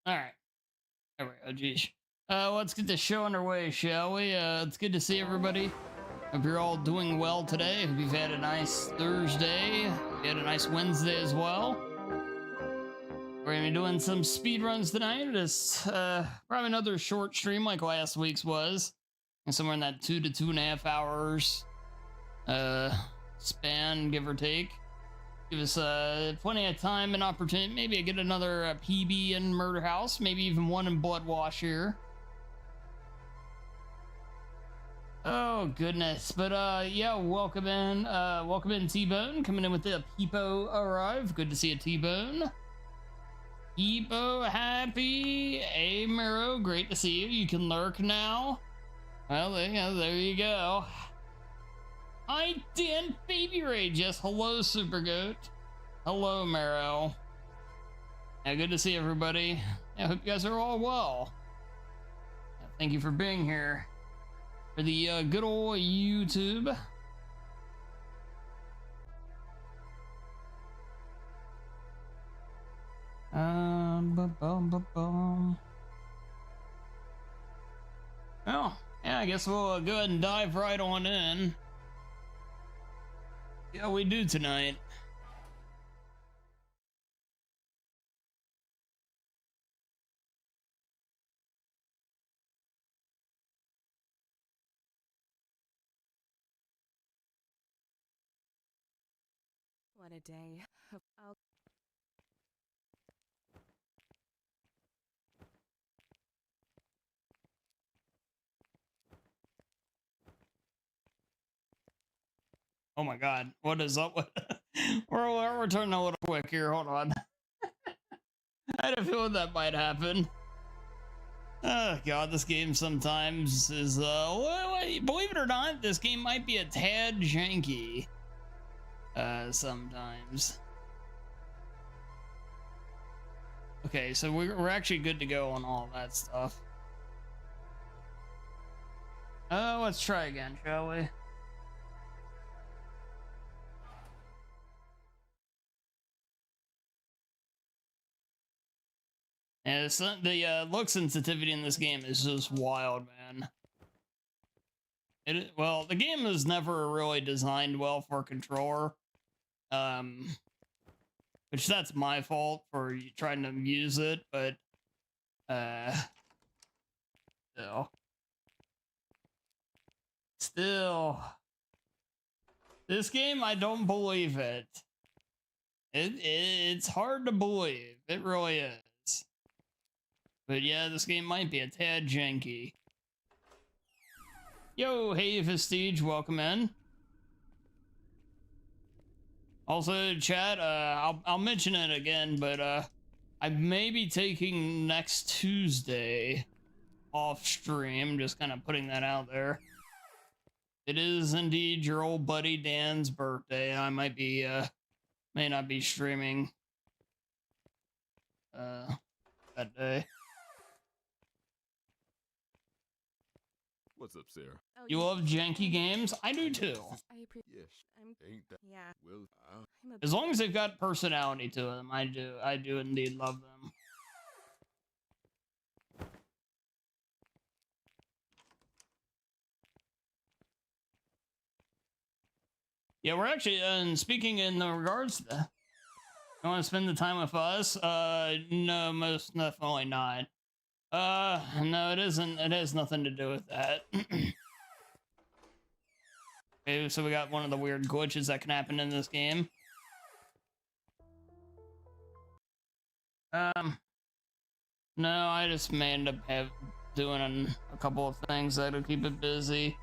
All right. There we go. Geez. Let's get the show underway, shall we? It's good to see everybody. Hope you're all doing well today. Hope you've had a nice Thursday. You had a nice Wednesday as well. We're gonna be doing some speed runs tonight. It's probably another short stream like last week's was, and somewhere in that 2 to 2.5 hours span, give or take. Give us plenty of time and opportunity. Maybe get another PB in Murder House. Maybe even one in Bloodwash here. Oh goodness, but yeah, welcome in T-Bone, coming in with the Peepo arrive. Good to see a T-Bone. Peepo, happy. Hey Miro, great to see you. You can lurk now. Well, there you go. Hi Dan Baby Ray, just hello Super Goat. Hello Miro. Yeah, good to see everybody. I hope you guys are all well. Thank you for being here for the good old YouTube. Well, yeah, I guess we'll go ahead and dive right on in. Yeah, we do tonight. What a day. Oh my god, what is up with we're turning a little quick here, hold on. I had a feeling that might happen. Oh god, this game sometimes is believe it or not, this game might be a tad janky. Sometimes. Okay, so we're actually good to go on all that stuff. Let's try again, shall we? Yeah, the look sensitivity in this game is just wild, man. Well, the game was never really designed well for a controller, which that's my fault for trying to use it, but still, this game, I don't believe it. It's hard to believe. It really is. But yeah, this game might be a tad janky. Yo, hey Vestige, welcome in. Also, chat, I'll mention it again, but I may be taking next Tuesday off stream, just kind of putting that out there. It is indeed your old buddy Dan's birthday. I might be may not be streaming that day. What's up, Sarah? Oh, You love janky games? I do too. Yes. Ain't that? Yeah. Well, As long as they've got personality to them, I do indeed love them. Yeah, we're actually, and speaking in regards to that, you want to spend the time with us? No, most definitely not. No, it isn't. It has nothing to do with that. Okay, so we got one of the weird glitches that can happen in this game. No, I just may end up doing a couple of things that'll keep it busy.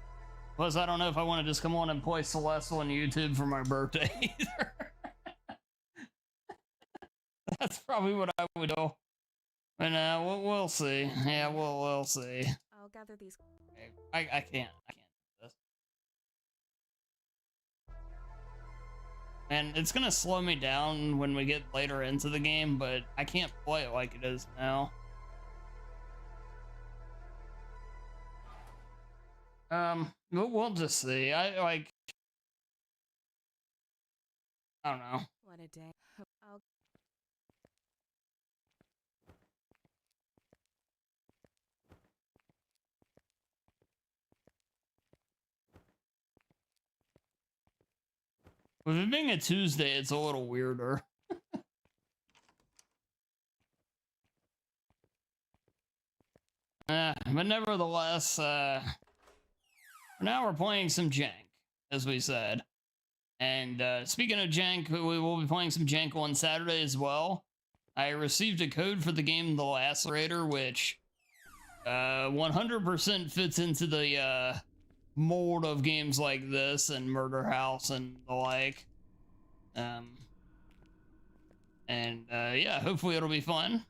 Plus, I don't know if I want to just come on and play Celestial on YouTube for my birthday either. That's probably what I would do. But we'll see. Yeah, we'll see. I'll gather these. Okay, I can't do this. And it's gonna slow me down when we get later into the game, but I can't play it like it is now. We'll just see. I don't know. What a day. With it being a Tuesday, it's a little weirder. But nevertheless, for now we're playing some jank, as we said. And speaking of jank, we will be playing some jank on Saturday as well. I received a code for the game The Lacerator, which 100% fits into the mold of games like this and Murder House and the like. Yeah, hopefully it'll be fun.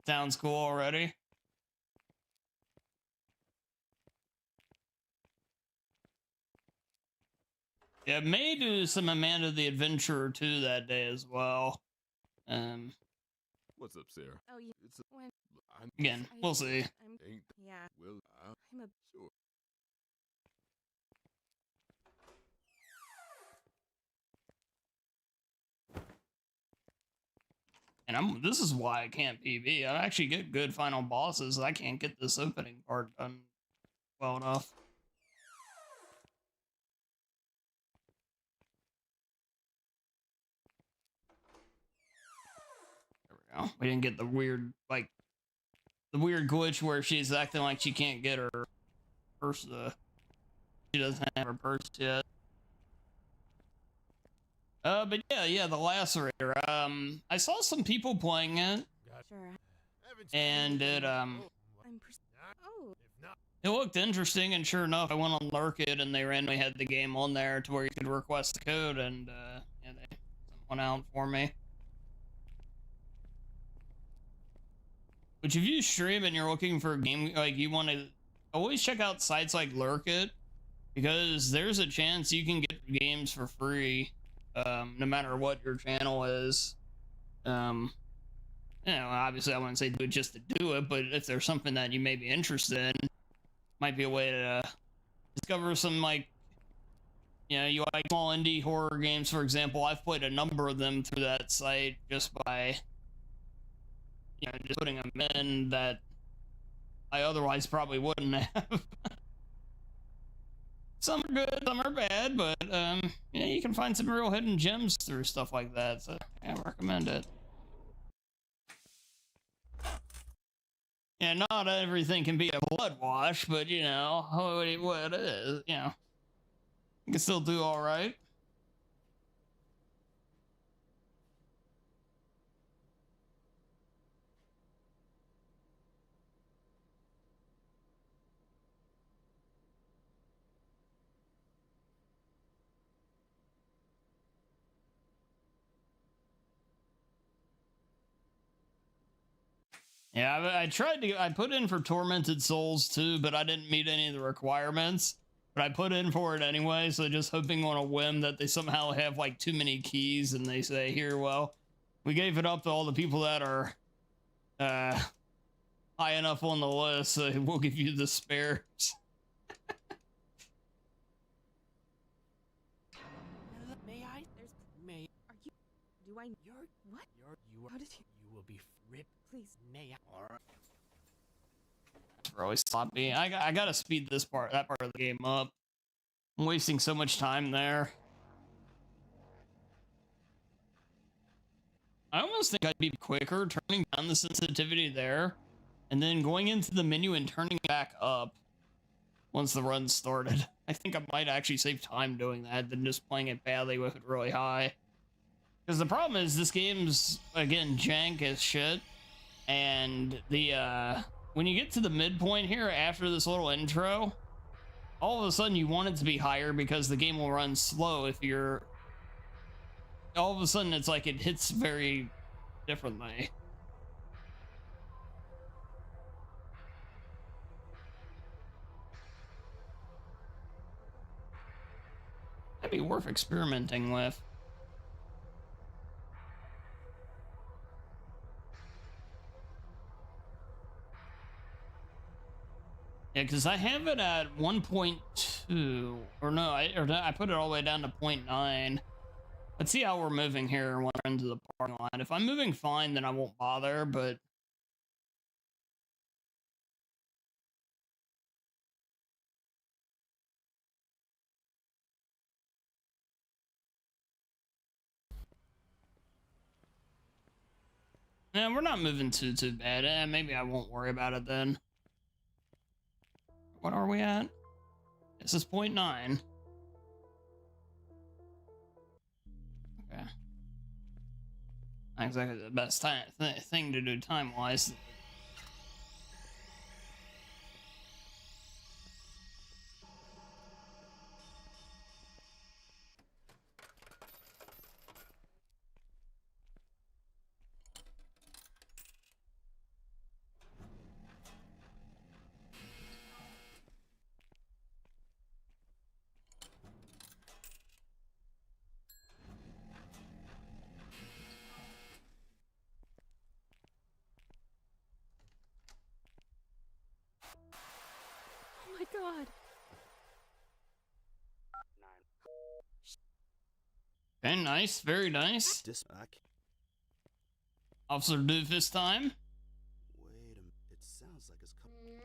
Sounds cool already. Yeah, may do some Amanda the Adventurer 2 that day as well. What's up, Sarah? Oh, yeah. It's a, When Again, we'll see. yeah. Well, I'm a sure. And this is why I can't PB. I actually get good final bosses. I can't get this opening part done well enough. There we go. We didn't get the weird, like, the weird glitch where she's acting like she can't get her purse. She doesn't have her purse yet. But yeah, the Lacerator. I saw some people playing it, sure. and it Oh. it looked interesting, and sure enough, I went on Lurk It, and they randomly had the game on there to where you could request the code, and yeah, they sent one out for me. Which, if you stream and you're looking for a game, like, you want to always check out sites like Lurk It, because there's a chance you can get games for free, no matter what your channel is. You know, obviously I wouldn't say do it just to do it, but if there's something that you may be interested in, might be a way to discover some, like, you know, you like small indie horror games, for example. I've played a number of them through that site just by, you know, just putting them in that I otherwise probably wouldn't have. Some are good, some are bad, but yeah, you can find some real hidden gems through stuff like that, so yeah, I recommend it. Yeah, not everything can be a Bloodwash, but you know, what it is, you know, you can still do all right. Yeah, I put in for Tormented Souls too, but I didn't meet any of the requirements. But I put in for it anyway, so just hoping on a whim that they somehow have like too many keys and they say, here, well, we gave it up to all the people that are high enough on the list, so we'll give you the spares. May I? Are you? Do I? What? How did you? You will be ripped. Please. May I? Really sloppy. I gotta speed that part of the game up. I'm wasting so much time there. I almost think I'd be quicker turning down the sensitivity there and then going into the menu and turning back up once the run started. I think I might actually save time doing that than just playing it badly with it really high. Because the problem is this game's, again, jank as shit. And the, when you get to the midpoint here after this little intro, all of a sudden you want it to be higher because the game will run slow if you're... All of a sudden it's like it hits very differently. That'd be worth experimenting with. Yeah, because I have it at 1.2, or no, I put it all the way down to 0.9. Let's see how we're moving here when we're into the parking lot. If I'm moving fine, then I won't bother, but And we're not moving too bad. Maybe I won't worry about it then. What are we at? This is 0.9. Okay. Not exactly the best thing to do time-wise. Oh my god. Okay, nice. Very nice. Dispatch. Officer Doofus time. Wait a minute. It sounds like it's coming.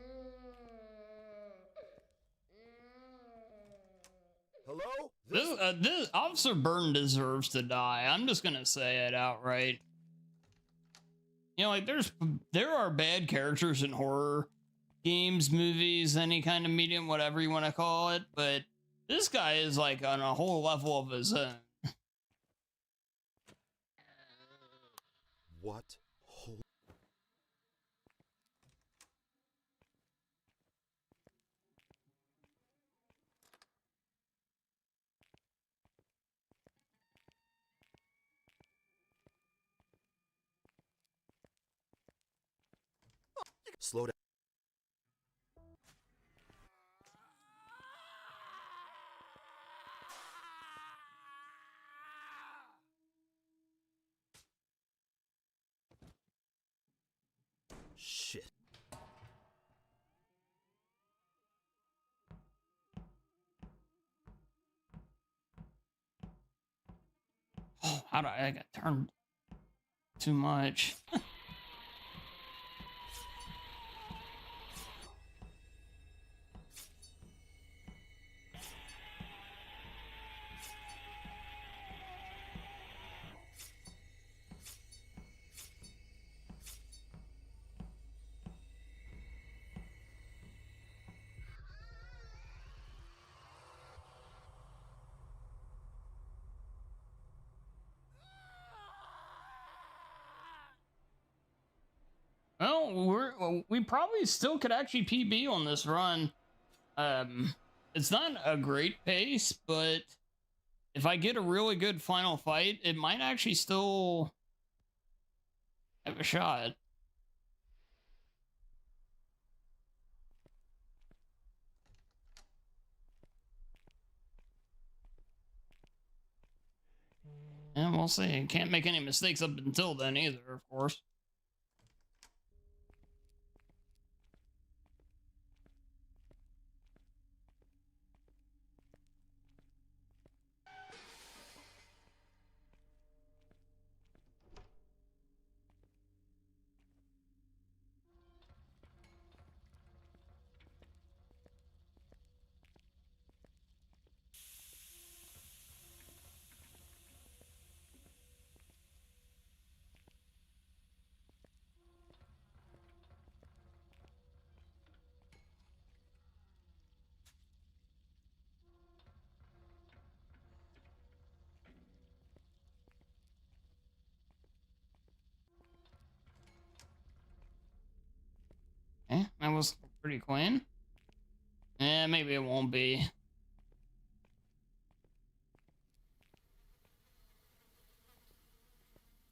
Hello? This Officer Burton deserves to die. I'm just gonna say it outright. You know, like there are bad characters in horror games, movies, any kind of medium, whatever you want to call it, but this guy is like on a whole level of his own. What? Slow down. Shit. Oh, how do I got turned too much? Well, we probably still could actually PB on this run. It's not a great pace, but if I get a really good final fight, it might actually still have a shot. And we'll see. Can't make any mistakes up until then either, of course. That was pretty clean. Maybe it won't be.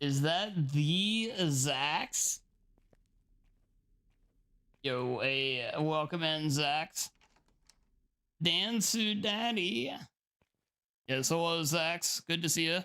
Is that the Zax? Yo, welcome in, Zax. Dansu Daddy. Yes, hello, Zax. Good to see you.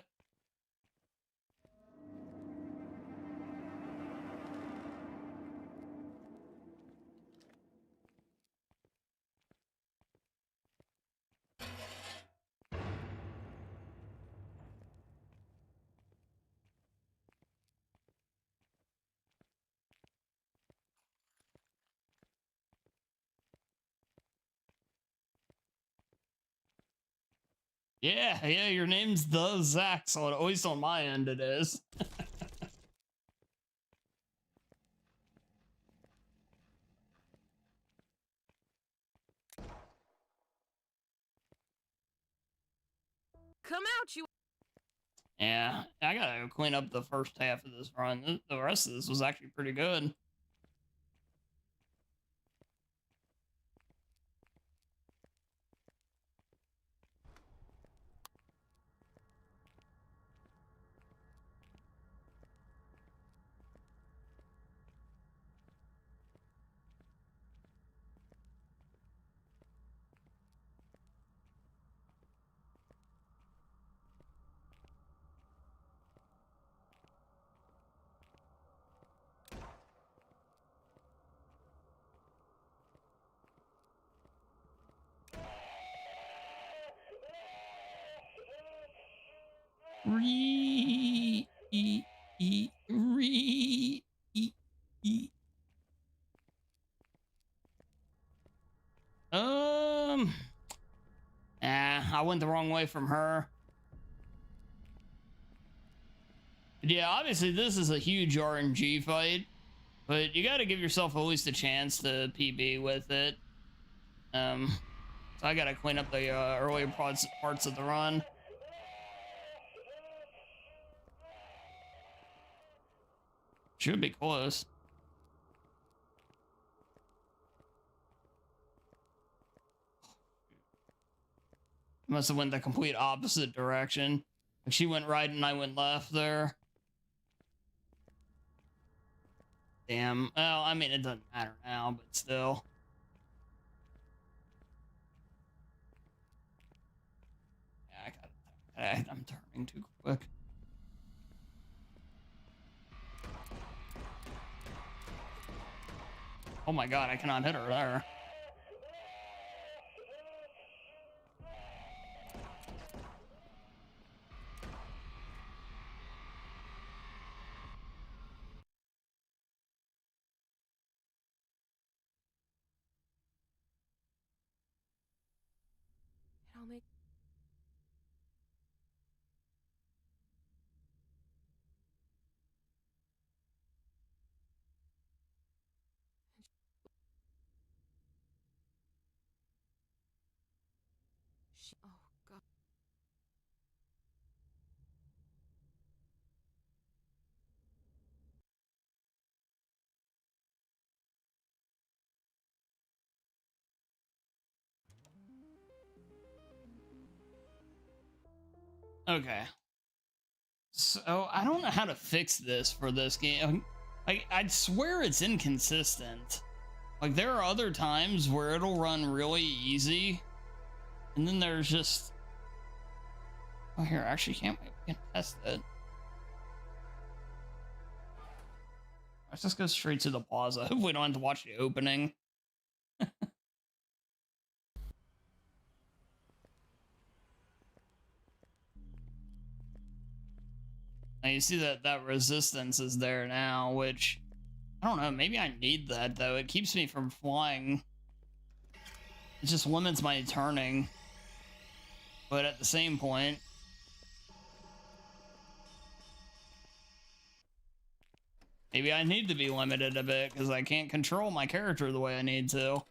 Yeah, your name's the Zax, so at least on my end it is. Come out, you. Yeah, I gotta clean up the first half of this run. The rest of this was actually pretty good. I went the wrong way from her. But yeah, obviously this is a huge RNG fight, but you got to give yourself at least a chance to PB with it. So I got to clean up the earlier parts of the run. Should be close. Must have went the complete opposite direction. Like she went right and I went left there. Damn. Well, I mean, it doesn't matter now, but still. Yeah, I'm turning too quick. Oh my god, I cannot hit her there. I'll make. Oh God. Okay. So I don't know how to fix this for this game. I'd swear it's inconsistent. Like there are other times where it'll run really easy, and then there's just. Oh, here, actually, can't wait. We can test it. Let's just go straight to the plaza. Hope we don't have to watch the opening. Now you see that resistance is there now, which I don't know. Maybe I need that though. It keeps me from flying. It just limits my turning. But at the same point, maybe I need to be limited a bit because I can't control my character the way I need to.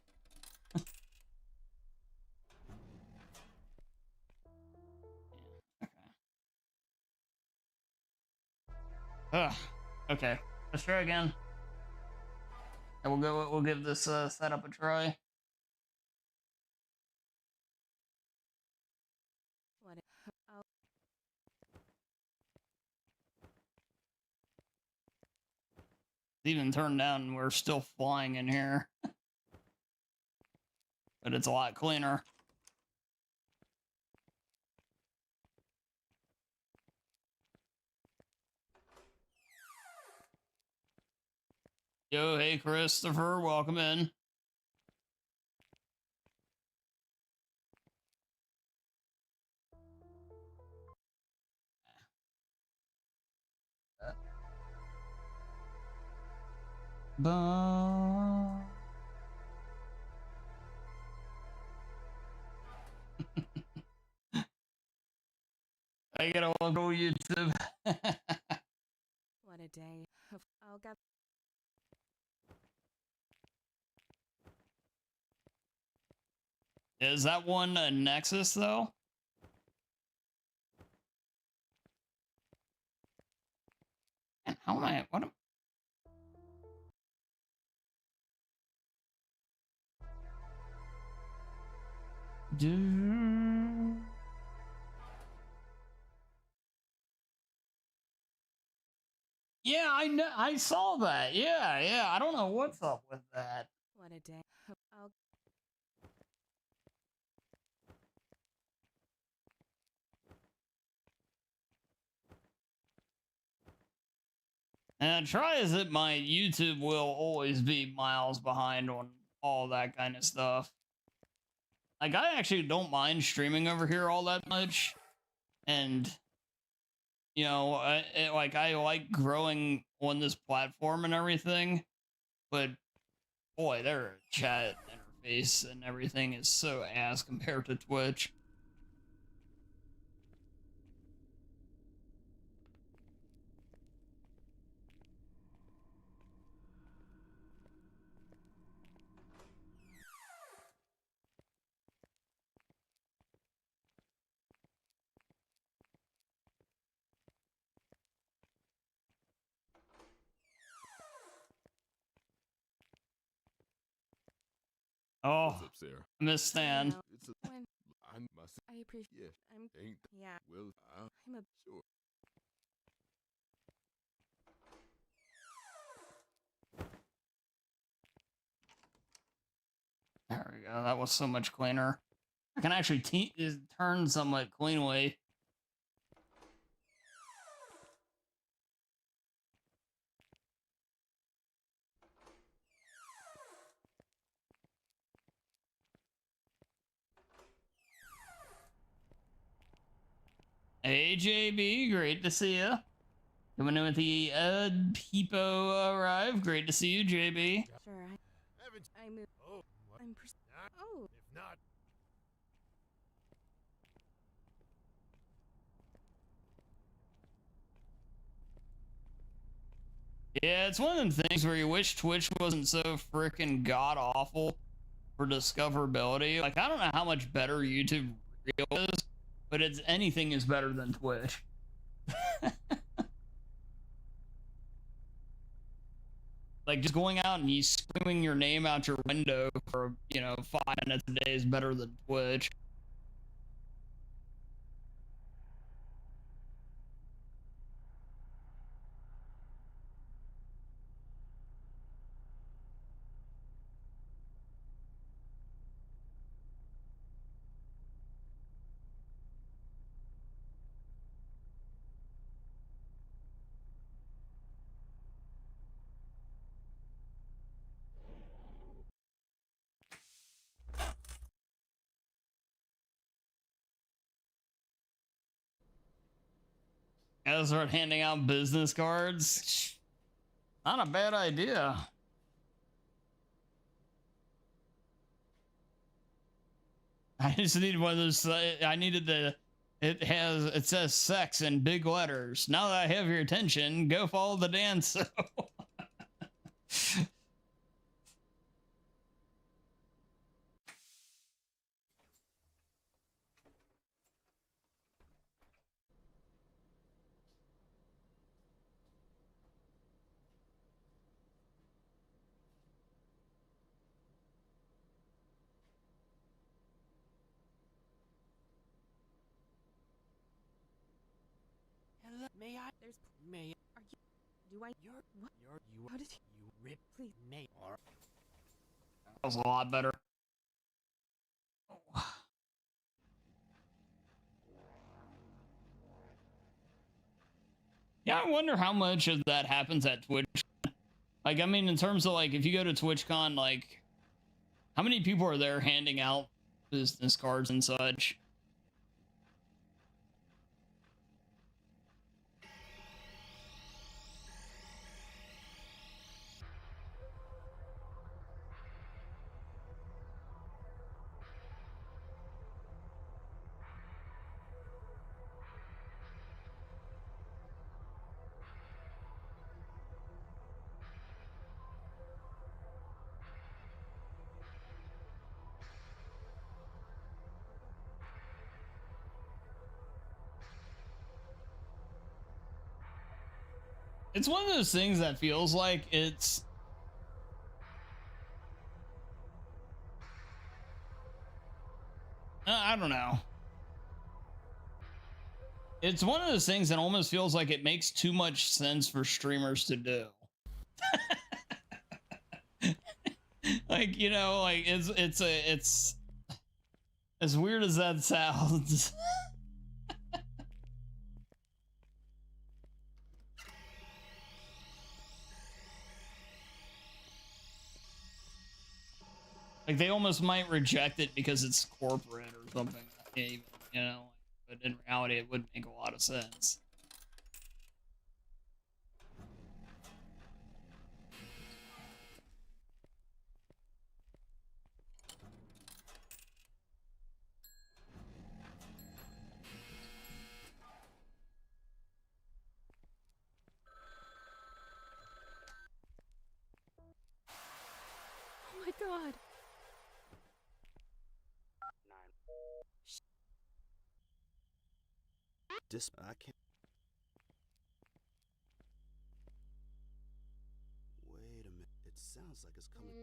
Ugh. Okay. Let's try again. And we'll give this setup a try. What? Oh. It's even turned down and we're still flying in here. But it's a lot cleaner. Yo, hey Christopher, welcome in. I gotta go YouTube. What a day. I'll get. Is that one a Nexus though? hell am I? What am do? Yeah, I know. I saw that. Yeah, yeah. I don't know what's up with that. What a day. I'll And try as it might, YouTube will always be miles behind on all that kind of stuff. Like, I actually don't mind streaming over here all that much. And, you know, I like growing on this platform and everything. But, boy, their chat interface and everything is so ass compared to Twitch. Oh, What's up, Sarah? Miss Stan. know. It's a, When I must. I appreciate. Yeah. I'm. Ain't. Yeah. Well, I'm a. sure. There we go. That was so much cleaner. I can actually turn somewhat cleanly. Hey, JB, great to see you. Coming in with the Peepo arrive. Great to see you, JB. Sure. Haven't. I move. Oh, what? I'm. Not. Oh. If not. Yeah, it's one of them things where you wish Twitch wasn't so freaking god awful for discoverability. Like, I don't know how much better YouTube Real is, but it's anything is better than Twitch. Like, just going out and you screaming your name out your window for, you know, 5 minutes a day is better than Twitch. Gotta start handing out business cards. Not a bad idea. I just needed one of those. I needed the. It says sex in big letters. Now that I have your attention, go follow the dance. Hello. May I? There's. May. Are you? Do I? You're. What? You're. You. How did you? You rip. Please. May. Or. That was a lot better. Yeah, I wonder how much of that happens at Twitch. Like, I mean, in terms of, like, if you go to TwitchCon, like, how many people are there handing out business cards and such? It's one of those things that feels like it's I don't know. It's one of those things that almost feels like it makes too much sense for streamers to do. Like, you know, like it's as weird as that sounds. Like they almost might reject it because it's corporate or something, you know, but in reality it would make a lot of sense. Oh my god. I can't. Wait a minute. It sounds like it's coming.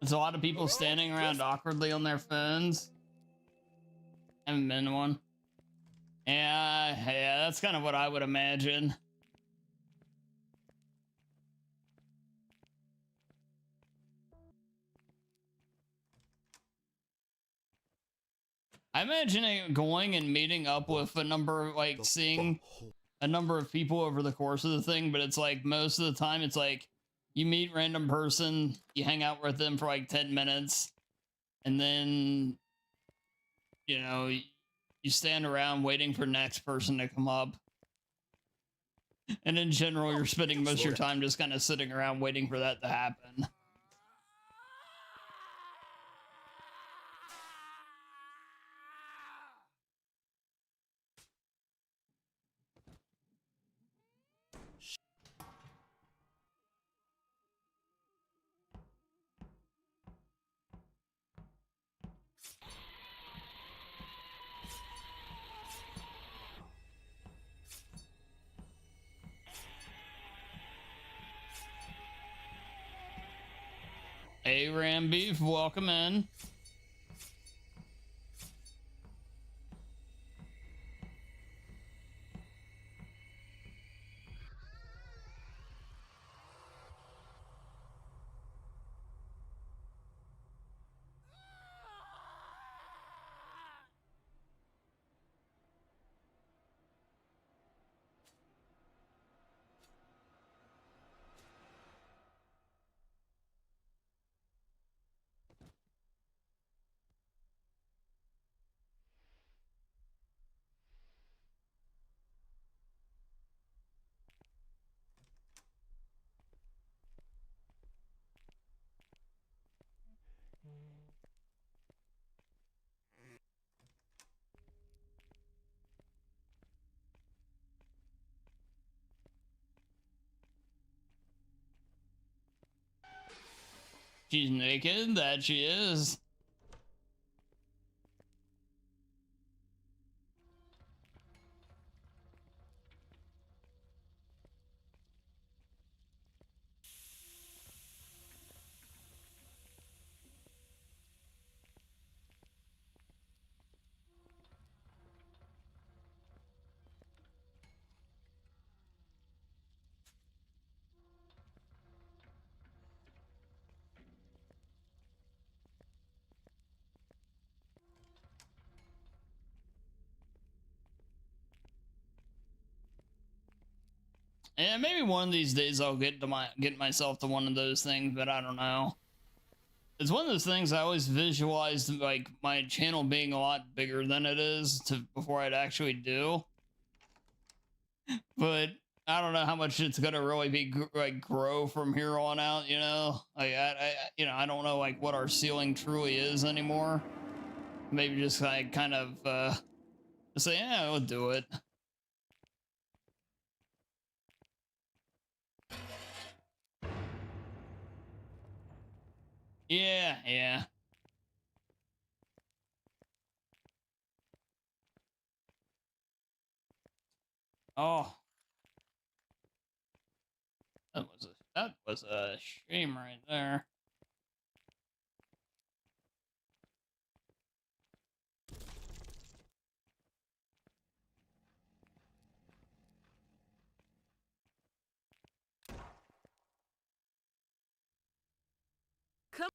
There's a lot of people standing around awkwardly on their phones. Haven't been to one. Yeah, that's kind of what I would imagine. I imagine it going and meeting up with a number, like seeing a number of people over the course of the thing, but it's like most of the time it's like you meet random person, you hang out with them for like 10 minutes, and then, you know, you stand around waiting for next person to come up. And in general, you're spending most of your time just kind of sitting around waiting for that to happen. Hey, Ram Beef, welcome in. She's naked, that she is. Yeah, maybe one of these days I'll get myself to one of those things, but I don't know. It's one of those things I always visualized like my channel being a lot bigger than it is before I'd actually do. But I don't know how much it's gonna really be like grow from here on out. You know, like I don't know like what our ceiling truly is anymore. Maybe just like kind of say, yeah, we'll do it. Yeah. Oh. That was a shame right there. Come.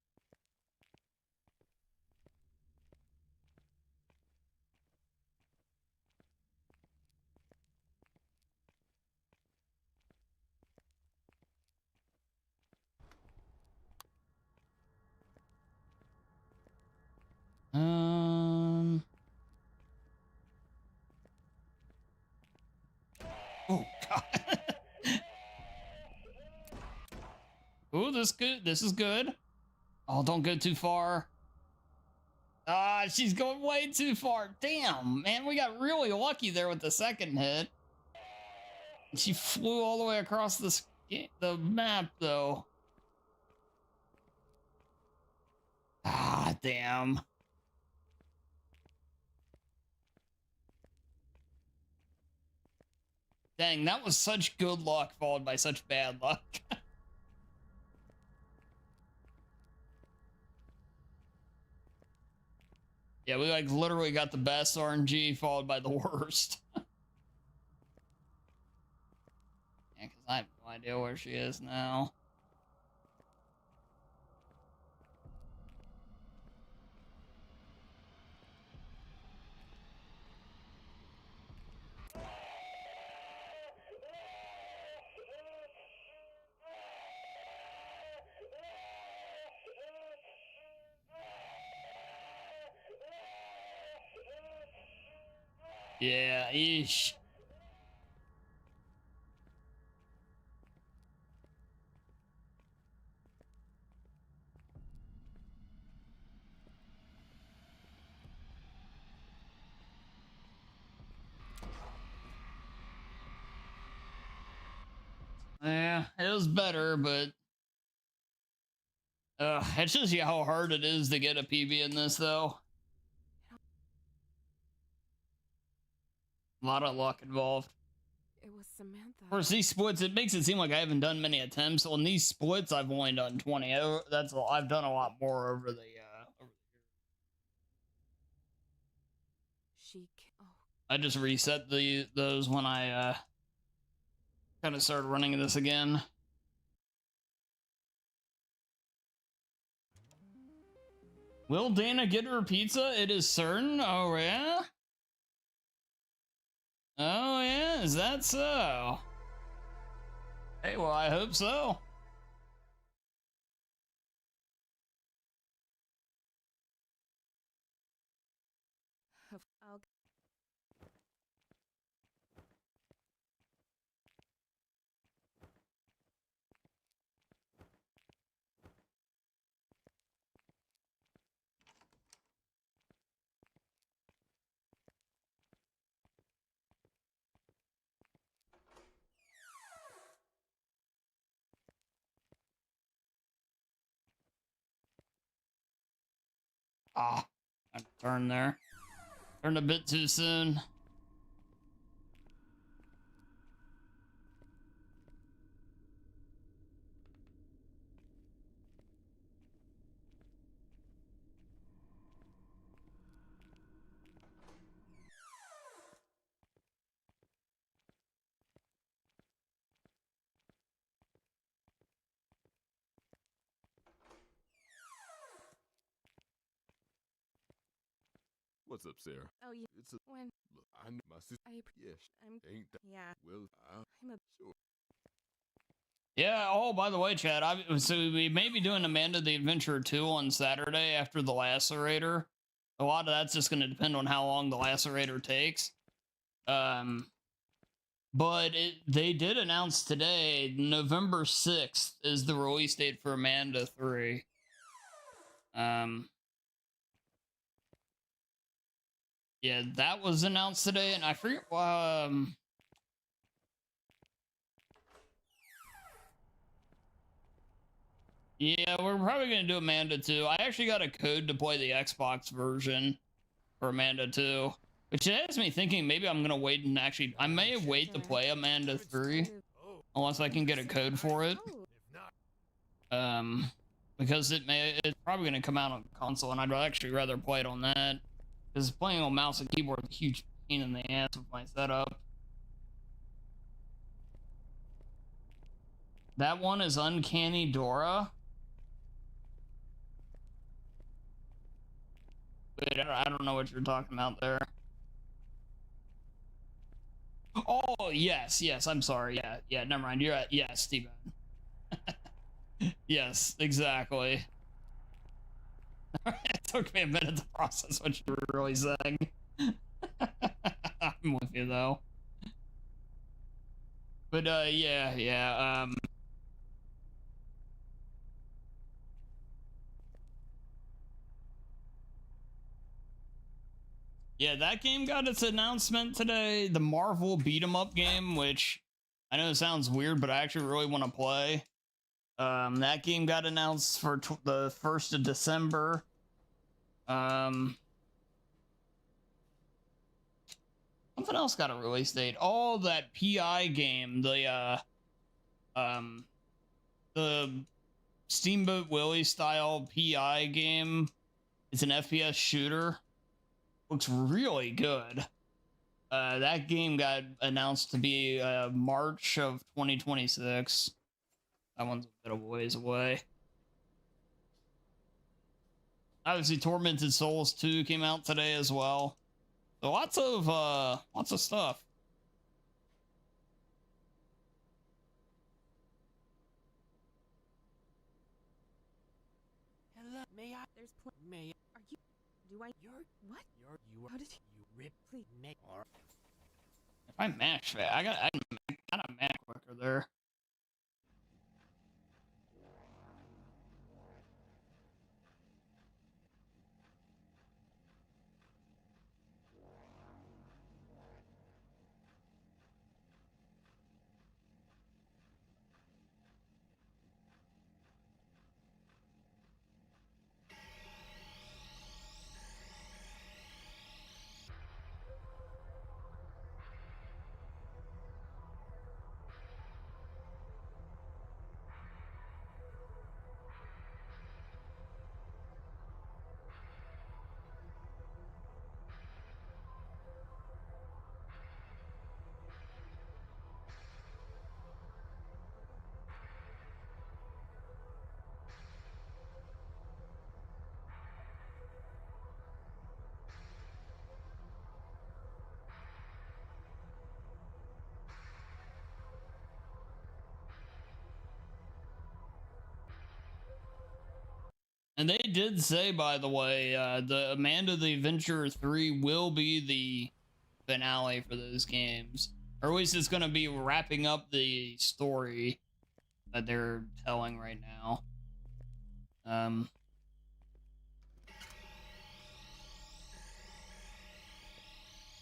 Oh God. Oh, this good. This is good. Oh, don't go too far. Ah, she's going way too far. Damn, man, we got really lucky there with the second hit. She flew all the way across the map, though. Ah, damn. Dang, that was such good luck followed by such bad luck. Yeah, we like literally got the best RNG followed by the worst. Yeah, because I have no idea where she is now. Yeah, eesh. Yeah, it was better, but it shows you how hard it is to get a PB in this, though. A lot of luck involved. It was Samantha. Of course, these splits, it makes it seem like I haven't done many attempts. On these splits, I've only done 20. I've done a lot more over the Oh. I just reset those when I kind of started running this again. Will Dana get her pizza? It is certain. Oh yeah. Oh yeah, is that so? Hey, well, I hope so. I'll... Ah, I turned there. Turned a bit too soon. What's up, Sarah? Oh, yeah. It's a When... look. I know my sister. Yes. I'm... Ain't that? Yeah. Well, I'm a... Sure. Yeah, oh, by the way, Chad, so we may be doing Amanda the Adventurer 2 on Saturday after the Lacerator. A lot of that's just going to depend on how long the Lacerator takes. But they did announce today, November 6th is the release date for Amanda 3. Yeah, that was announced today, and I forget, yeah, we're probably going to do Amanda 2. I actually got a code to play the Xbox version for Amanda 2. Which has me thinking maybe I'm gonna wait and actually I may wait to play Amanda 3 unless I can get a code for it. Because it's probably gonna come out on console, and I'd actually rather play it on that. Because playing on mouse and keyboard is a huge pain in the ass with my setup. That one is Uncanny Dora. Wait, I don't know what you're talking about there. Oh, yes, I'm sorry. Yeah, never mind. You're at, yes, Steven. Yes, exactly. It took me a minute to process what you were really saying. I'm with you, though. But, yeah, yeah, that game got its announcement today. The Marvel beat 'em up game, which I know it sounds weird, but I actually really want to play. That game got announced for the 1st of December. Something else got a release date. Oh, that PI game, the Steamboat Willie style PI game. It's an FPS shooter. Looks really good. That game got announced to be March of 2026. That one's a bit of a ways away. Obviously, Tormented Souls 2 came out today as well. So lots of stuff. Hello, may I? There's may I? Are you? Do I? You're what? You are. How did you rip? Please make. If I mash that, I got a mash quicker there. And they did say, by the way, the Amanda the Adventure 3 will be the finale for those games. Or at least it's going to be wrapping up the story that they're telling right now.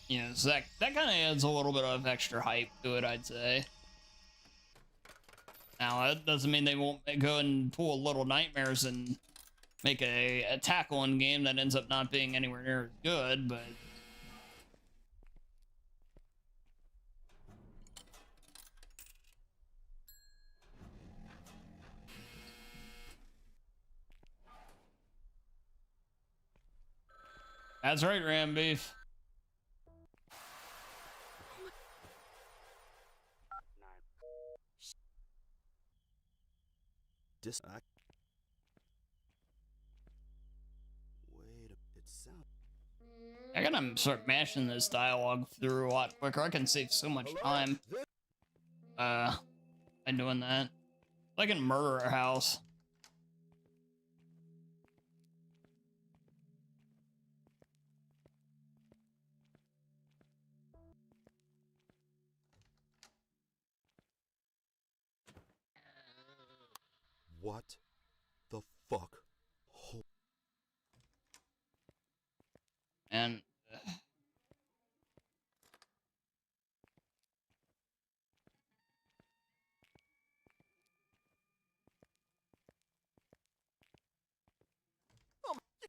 You know, so that kind of adds a little bit of extra hype to it, I'd say. Now, that doesn't mean they won't go and pull a Little Nightmares and make a tackling game that ends up not being anywhere near as good, but... That's right, Ram Beef. Wait, it sounds. I gotta start mashing this dialogue through a lot quicker. I can save so much time. By doing that. Like in Murder House. What the fuck? And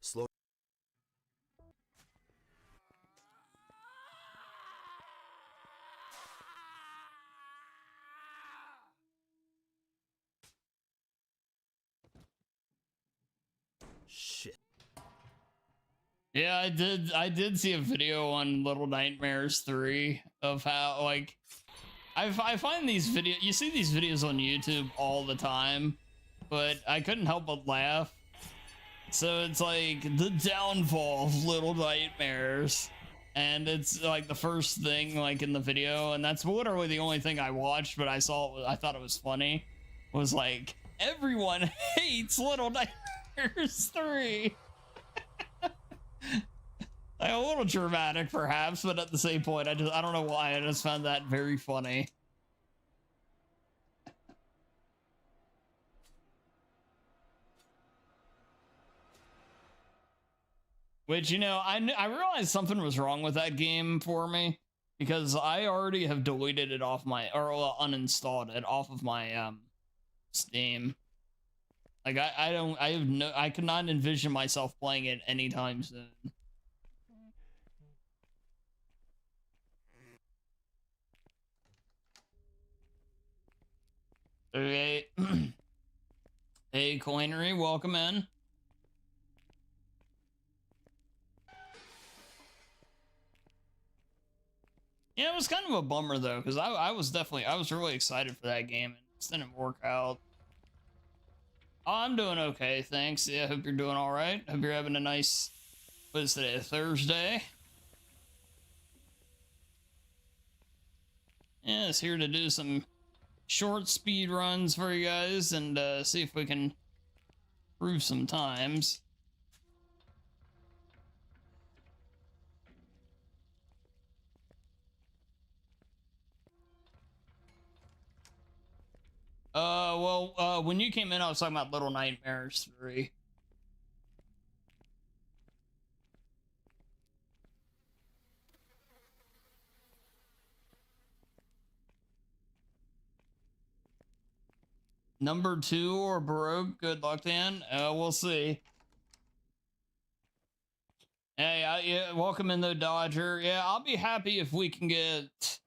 Slow. Shit. Yeah, I did see a video on Little Nightmares 3 of how, like, I find these videos, you see these videos on YouTube all the time, but I couldn't help but laugh. So it's like the downfall of Little Nightmares, and it's like the first thing like in the video, and that's literally the only thing I watched, but I thought it was funny, was like, everyone hates Little Nightmares 3. Like, a little dramatic perhaps, but at the same point, I don't know why, I just found that very funny. Which, you know, I realized something was wrong with that game for me, because I already have deleted it off my, or uninstalled it off of my Steam. Like, I could not envision myself playing it anytime soon. Okay. Hey, Coinery, welcome in. Yeah, it was kind of a bummer though, because I was really excited for that game, and it just didn't work out. Oh, I'm doing okay, thanks. Yeah, hope you're doing all right. Hope you're having a nice, what is today, Thursday? Yeah, it's here to do some short speed runs for you guys and see if we can prove some times. When you came in, I was talking about Little Nightmares 3. Number 2 or Baroque, good luck, Dan. We'll see. Hey, yeah, welcome in though, Dodger. Yeah, I'll be happy if we can get...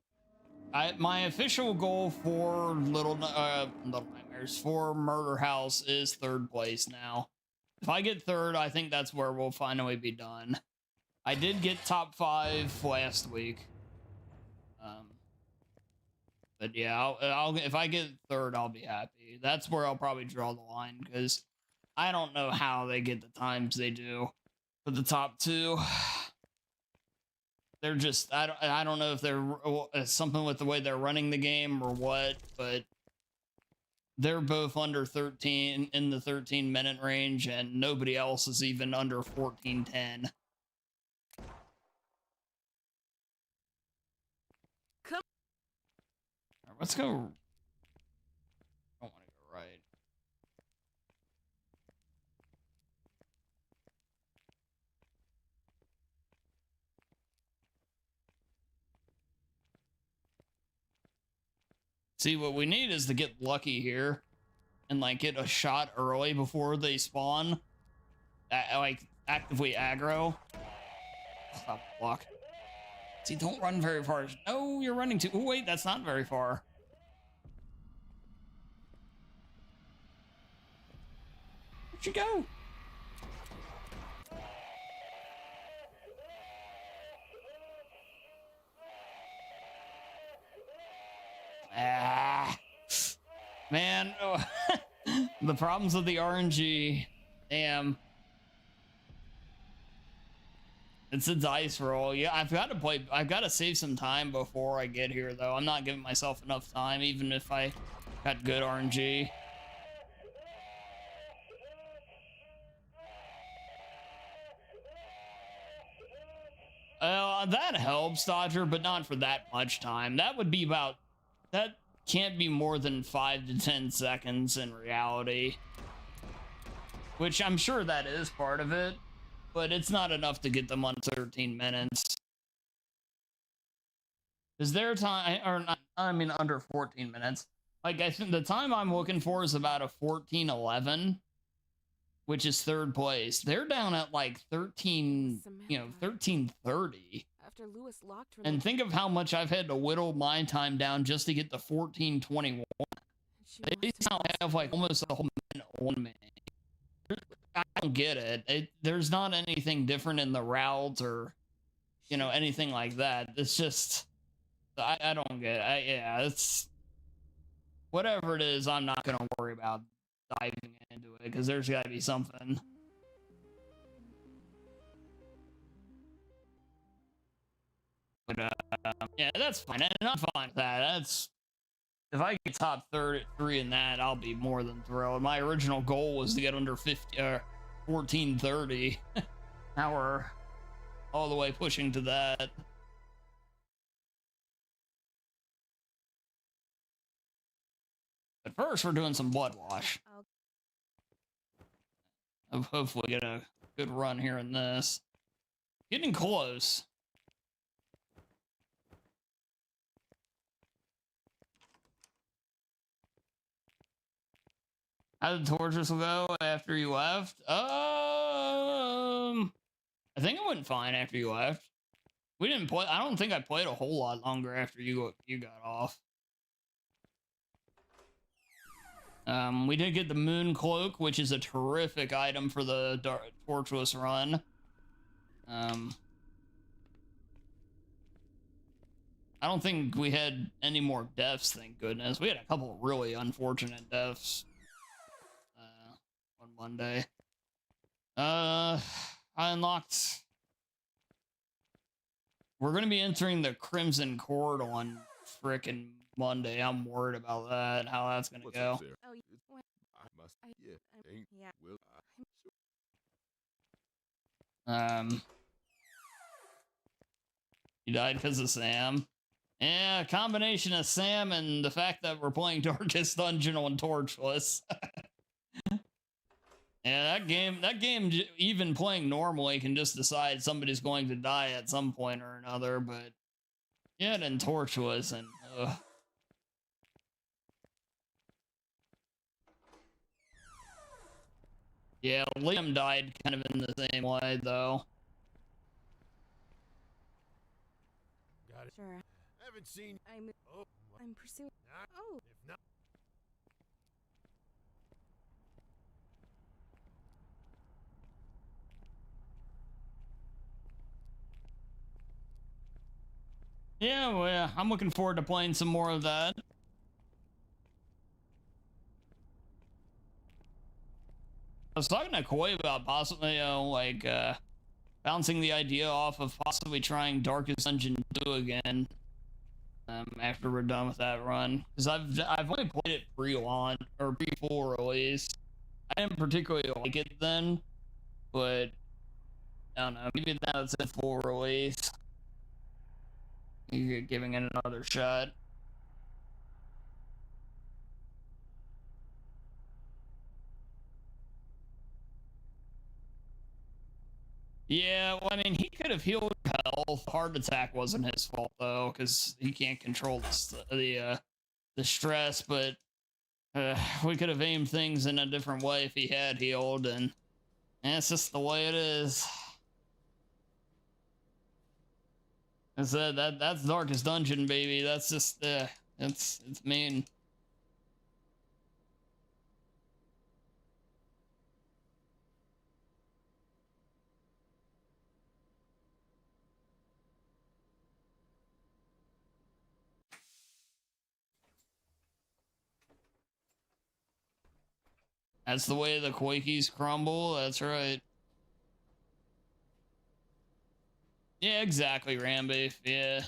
my official goal for Little Nightmares, for Murder House, is 3rd place now. If I get 3rd, I think that's where we'll finally be done. I did get top 5 last week. But yeah, I'll if I get 3rd, I'll be happy. That's where I'll probably draw the line, because I don't know how they get the times they do for the top 2. They're just, I don't know if they're something with the way they're running the game or what, but they're both under 13, in the 13-minute range, and nobody else is even under 14:10. Come. All right, let's go. I don't want to go right. See, what we need is to get lucky here and like get a shot early before they spawn. Like actively aggro. Stop block. See, don't run very far. No, you're running too. Oh, wait, that's not very far. Where'd you go? Ah, man, oh, the problems with the RNG. Damn. It's a dice roll. Yeah, I've got to save some time before I get here, though. I'm not giving myself enough time, even if I got good RNG. That helps, Dodger, but not for that much time. That would be about... That can't be more than 5 to 10 seconds in reality. Which I'm sure that is part of it, but it's not enough to get them on 13 minutes. Is their time, or not, I mean under 14 minutes. Like, I think the time I'm looking for is about a 14:11, which is 3rd place. They're down at like 13, you know, 13:30. After Lewis locked her, and think of how much I've had to whittle my time down just to get to 14:21. They now have like almost a whole minute on me. I don't get it. There's not anything different in the routes or, you know, anything like that. It's just, I don't get it. Yeah, it's, whatever it is, I'm not going to worry about diving into it because there's got to be something. But, yeah, that's fine. And I'm fine with that. That's, if I get top 33 in that, I'll be more than thrilled. My original goal was to get under 1430. Now we're all the way pushing to that. But first, we're doing some Bloodwash. I'll hopefully get a good run here in this. Getting close. How did Torches go after you left? I think it went fine after you left. We didn't play. I don't think I played a whole lot longer after you got off. We did get the Moon Cloak, which is a terrific item for the Torchless run. I don't think we had any more deaths, thank goodness. We had a couple really unfortunate deaths on Monday. I unlocked... We're going to be entering the Crimson Court on frickin' Monday. I'm worried about that, how that's going to go. Oh, I must. Yeah. yeah. Will You died because of Sam. Yeah, a combination of Sam and the fact that we're playing Darkest Dungeon on Torchless. Yeah, that game, even playing normally, can just decide somebody's going to die at some point or another, but yeah, then Torchless and yeah, Liam died kind of in the same way, though. got it. Sure. Haven't seen. I'm pursuing. Oh. If not. Yeah, well, yeah, I'm looking forward to playing some more of that. I was talking to Koi about possibly, like, bouncing the idea off of possibly trying Darkest Dungeon 2 again. After we're done with that run. Because I've only played it pre-launch, or pre-full release. I didn't particularly like it then, but, I don't know, maybe now it's a full release. You're giving it another shot. Yeah, well, I mean, he could have healed health. Heart attack wasn't his fault though, because he can't control the stress. But we could have aimed things in a different way if he had healed, and it's just the way it is. I said that's Darkest Dungeon, baby. That's just it's mean. That's the way the Quakies crumble. That's right. Yeah, exactly, Rambeef. Yeah.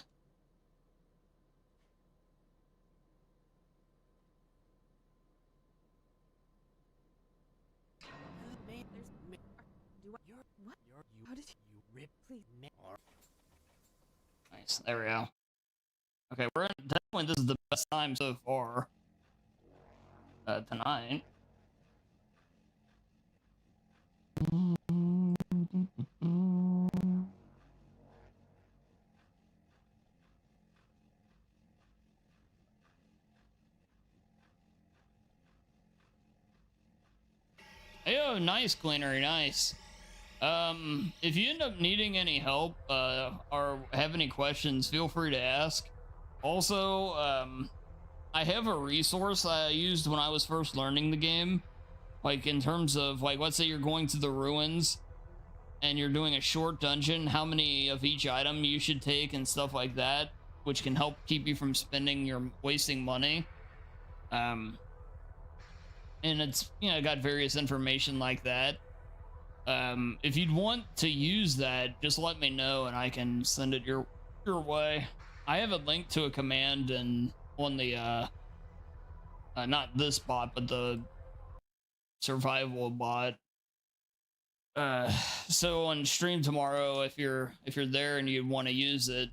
How did you rip? Please, Nice. There we go. Okay, we're definitely, this is the best time so far tonight. Oh, nice, Cleanery, nice. If you end up needing any help or have any questions, feel free to ask. Also, I have a resource I used when I was first learning the game Like in terms of like, let's say you're going to the ruins and you're doing a short dungeon, how many of each item you should take and stuff like that, which can help keep you from wasting money. And it's, you know, got various information like that. If you'd want to use that, just let me know and I can send it your way. I have a link to a command and on the not this bot, but the survival bot. So on stream tomorrow, if you're there and you want to use it,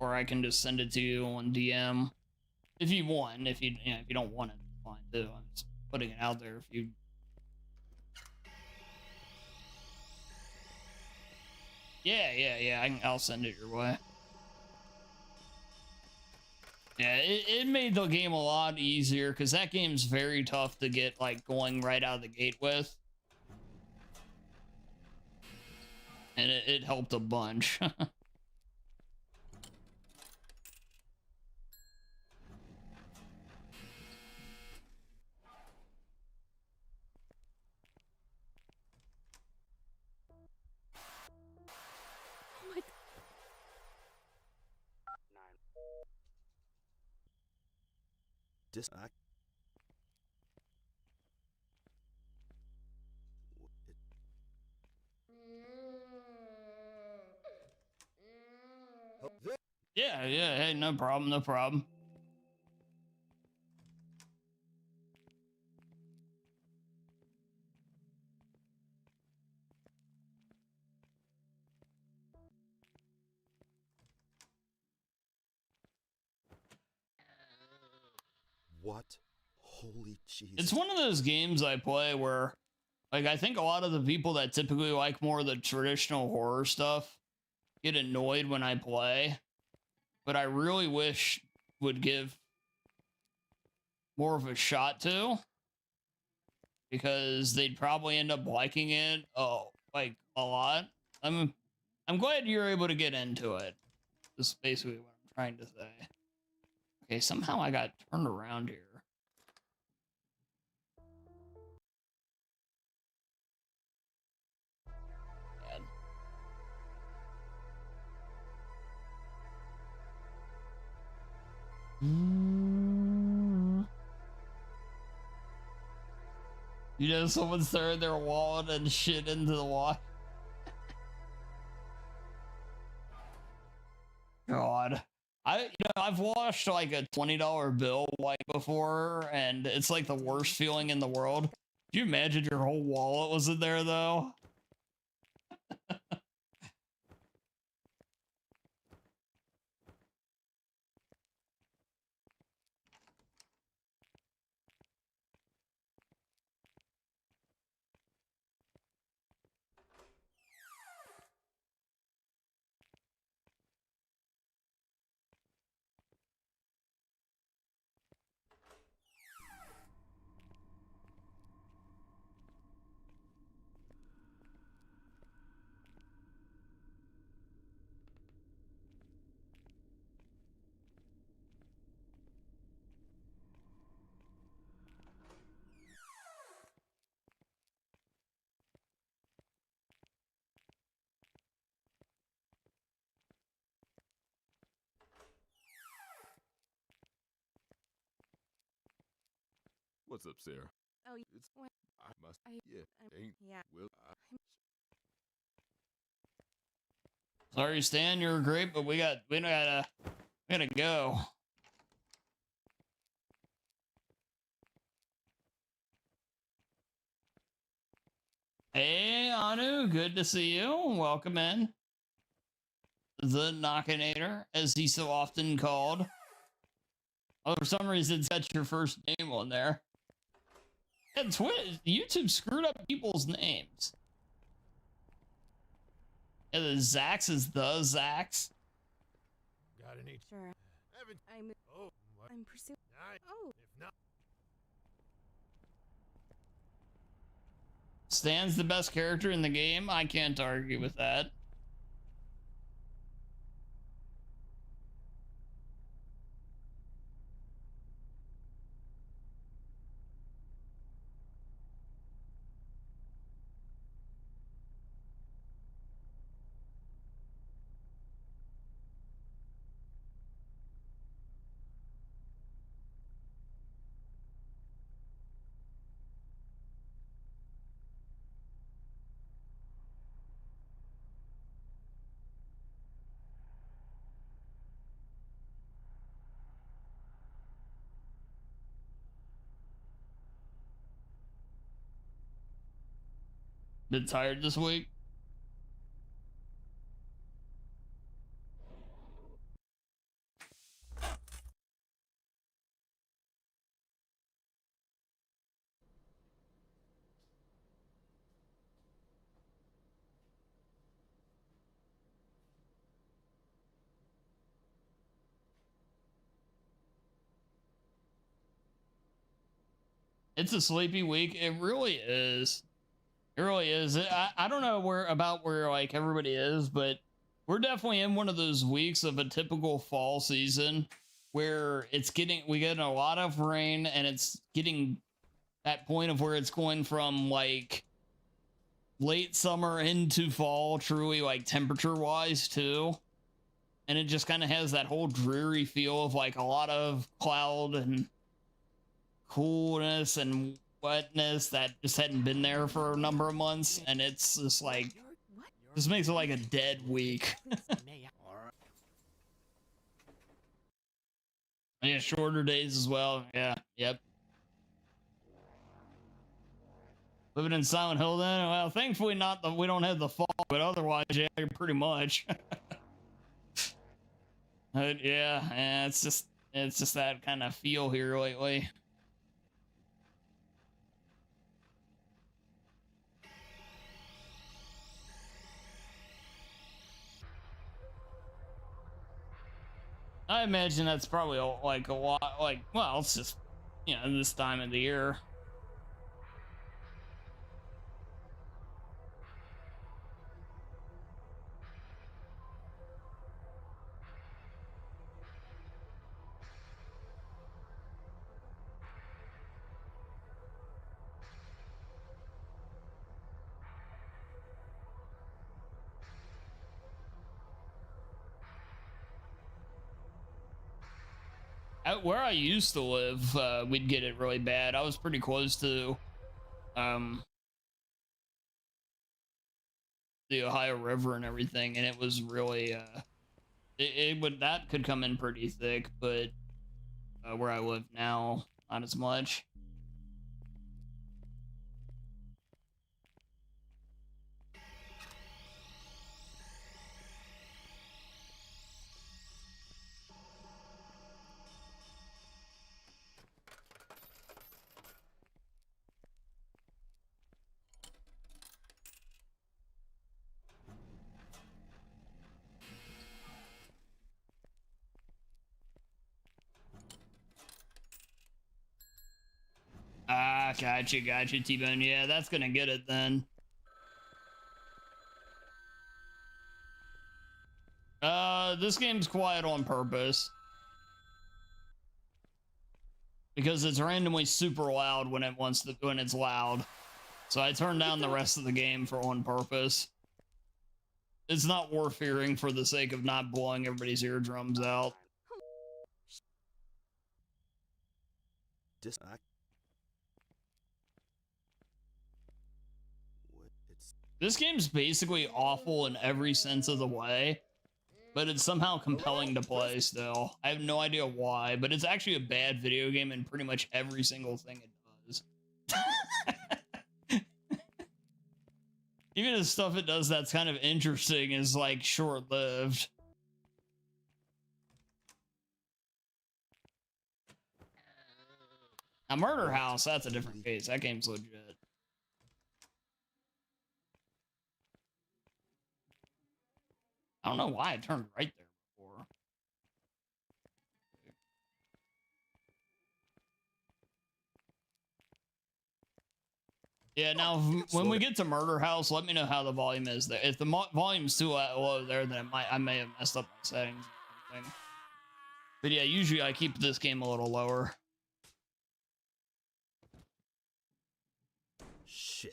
or I can just send it to you on DM if you want. If you if you don't want it, fine too. I'm just putting it out there. If you yeah, I'll send it your way. Yeah, it made the game a lot easier because that game's very tough to get like going right out of the gate with. And it helped a bunch. Disact. Yeah, hey, no problem. What? Holy Jesus. It's one of those games I play where, like, I think a lot of the people that typically like more of the traditional horror stuff get annoyed when I play, but I really wish would give more of a shot to, because they'd probably end up liking it, like, a lot. I'm glad you're able to get into it. That's basically what I'm trying to say. Okay, somehow I got turned around here. You know, someone's throwing their wallet and shit into the water. God. I've washed like a $20 bill like before, and it's like the worst feeling in the world. Can you imagine your whole wallet was in there though? What's up, Sarah? Oh, It's what? I must. Yeah. Ain't. Yeah. Will I? Sorry, Stan, you're great, but we gotta go. Hey, Anu, good to see you. Welcome in. The Knockinator, as he's so often called. Oh, for some reason, it's got your first name on there. Yeah, YouTube screwed up people's names. Yeah, the Zax is the Zax. Got any? Sure. Haven't. Oh. What? I'm pursuing. Oh. If not. Stan's the best character in the game. I can't argue with that. Bit tired this week. It's a sleepy week. It really is. It really is. I don't know where like everybody is, but we're definitely in one of those weeks of a typical fall season where we get a lot of rain, and it's getting that point of where it's going from like late summer into fall, truly, like temperature wise too. And it just kind of has that whole dreary feel of like a lot of cloud and coolness and wetness that just hadn't been there for a number of months, and it's just like just makes it like a dead week. Yeah, shorter days as well. Yeah, yep. Living in Silent Hill then? Well, thankfully we don't have the fall, but otherwise, yeah, pretty much. Yeah, it's just that kind of feel here lately. I imagine that's probably like a lot, like, well, it's just, you know, this time of the year. Where I used to live, we'd get it really bad. I was pretty close to the Ohio River and everything, and it was really that could come in pretty thick, but where I live now, not as much. Ah, gotcha, T-Bone. Yeah, that's gonna get it then. This game's quiet on purpose. Because it's randomly super loud when it's loud. So I turned down the rest of the game for on purpose. It's not worth hearing for the sake of not blowing everybody's eardrums out. This game's basically awful in every sense of the way, but it's somehow compelling to play still. I have no idea why, but it's actually a bad video game in pretty much every single thing it does. Even the stuff it does that's kind of interesting is like short-lived. A Murder House, that's a different case. That game's legit. I don't know why I turned right there before. Yeah, now when we get to Murder House, let me know how the volume is there. If the volume's too low there, then I may have messed up my settings or something. But yeah, usually I keep this game a little lower. Shit.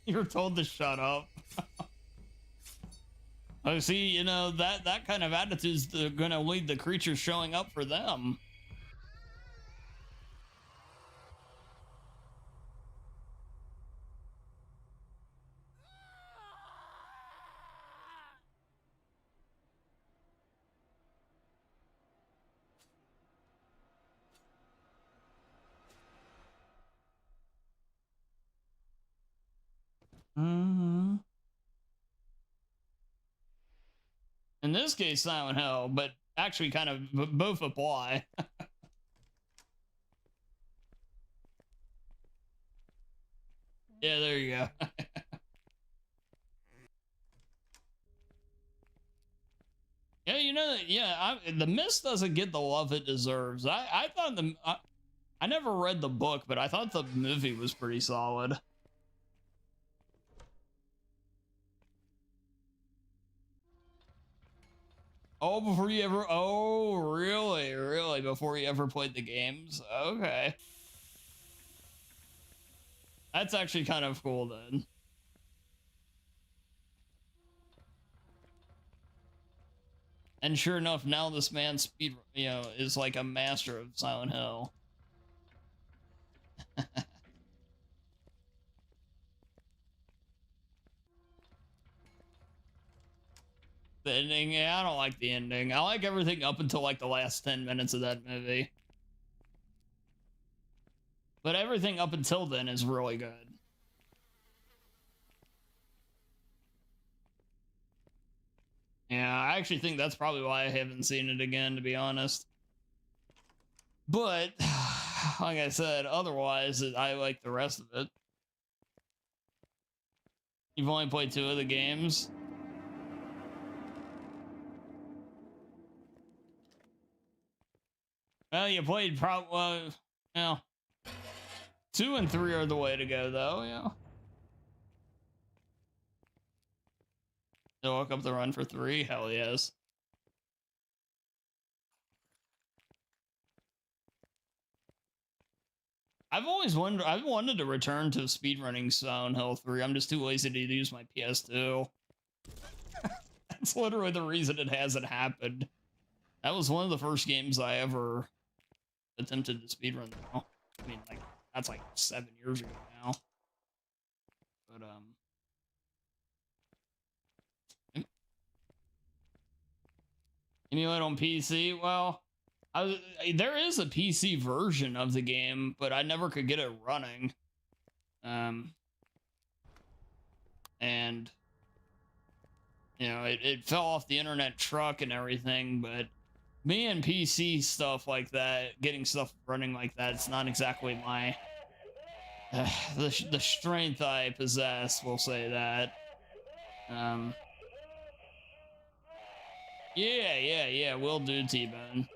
You're told to shut up. Oh, see, you know, that kind of attitude's gonna lead the creatures showing up for them. Mm-hmm. In this case, Silent Hill, but actually kind of both apply. Yeah, there you go. Yeah, you know, yeah, the Mist doesn't get the love it deserves. I thought I never read the book, but I thought the movie was pretty solid. Oh, before you ever, oh, really? Before you ever played the games? Okay. That's actually kind of cool then. And sure enough, now this man is like a master of Silent Hill. The ending, yeah, I don't like the ending. I like everything up until like the last 10 minutes of that movie. But everything up until then is really good. Yeah, I actually think that's probably why I haven't seen it again, to be honest. But, like I said, otherwise, I like the rest of it. You've only played 2 of the games? Well, you played well, 2 and 3 are the way to go, though, yeah. To walk up the run for 3? Hell yes. I've wanted to return to speedrunning Silent Hill 3. I'm just too lazy to use my PS2. That's literally the reason it hasn't happened. That was one of the first games I ever attempted to speedrun now. I mean, like, that's like 7 years ago now. But, emulate on PC? Well, there is a PC version of the game, but I never could get it running. And, you know, it fell off the internet truck and everything, but me and PC stuff like that, getting stuff running like that, it's not exactly my, the strength I possess, we'll say that. Yeah, will do, T-Bone.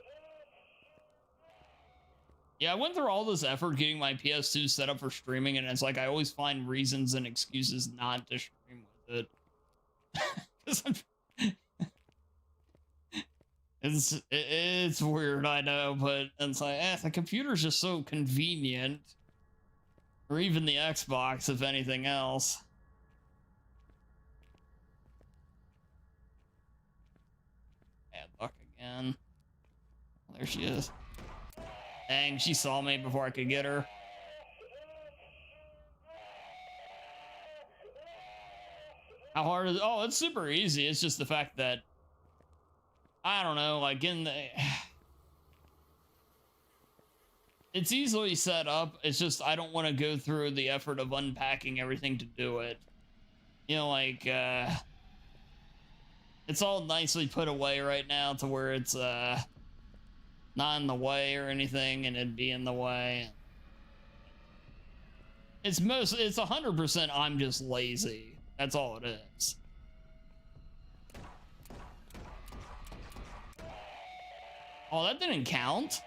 Yeah, I went through all this effort getting my PS2 set up for streaming, and it's like I always find reasons and excuses not to stream with it. It's weird, I know, but it's like, the computer's just so convenient. Or even the Xbox, if anything else. Bad luck again. There she is. Dang, she saw me before I could get her. How hard is it? Oh, it's super easy. It's just the fact that, I don't know, like it's easily set up. It's just I don't want to go through the effort of unpacking everything to do it. You know, like, it's all nicely put away right now to where it's, not in the way or anything, and it'd be in the way. It's 100% I'm just lazy. That's all it is. Oh, that didn't count?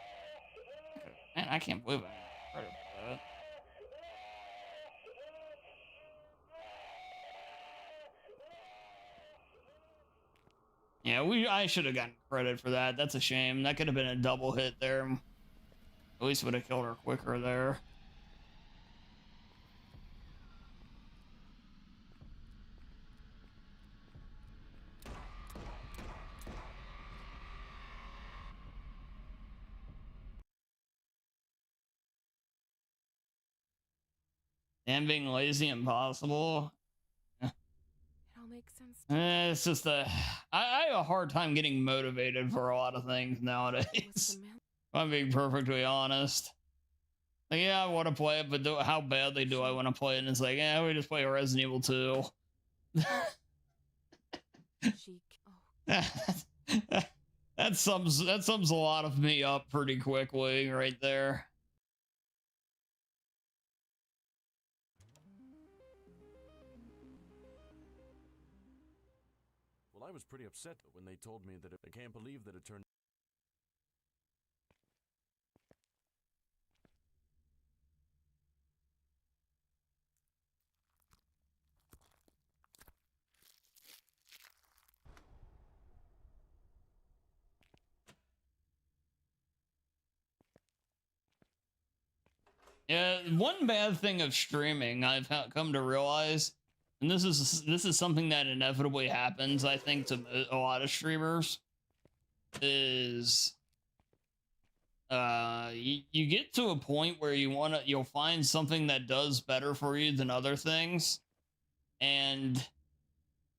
Man, I can't believe I got credit for that. Yeah, I should have gotten credit for that. That's a shame. That could have been a double hit there. At least would have killed her quicker there. And being lazy impossible. It all makes sense. It's just I have a hard time getting motivated for a lot of things nowadays. I'm being perfectly honest. Like, yeah, I want to play it, but how badly do I want to play it? And it's like, yeah, we just play Resident Evil 2. That sums a lot of me up pretty quickly right there. Well, I was pretty upset when they told me that I can't believe that it turned. Yeah, one bad thing of streaming I've come to realize, and this is something that inevitably happens, I think, to a lot of streamers, is you get to a point where you'll find something that does better for you than other things, and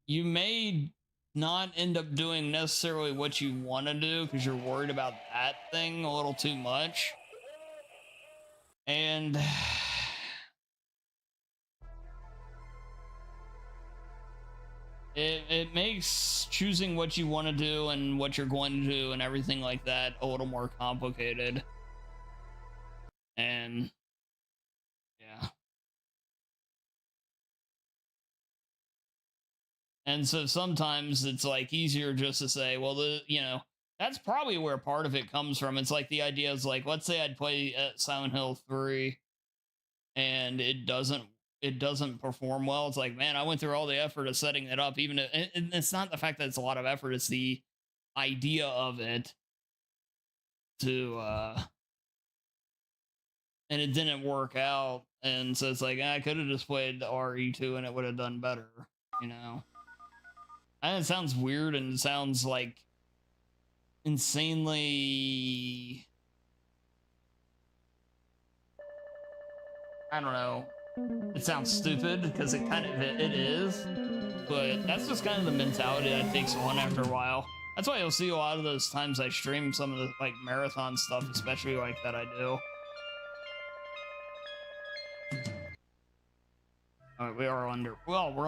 you may not end up doing necessarily what you want to do because you're worried about that thing a little too much. And it makes choosing what you want to do and what you're going to do and everything like that a little more complicated. And yeah. And so sometimes it's like easier just to say, well, that's probably where part of it comes from. It's like the idea is like, let's say I'd play Silent Hill 3 and it doesn't perform well. It's like, man, I went through all the effort of setting it up. Even and it's not the fact that it's a lot of effort, it's the idea of it to and it didn't work out. And so it's like, I could have just played the RE2 and it would have done better, you know. And it sounds weird and it sounds like insanely, I don't know, it sounds stupid because it is, but that's just kind of the mentality that takes on after a while. That's why you'll see a lot of those times I stream some of the like marathon stuff, especially like that I do. All right, we're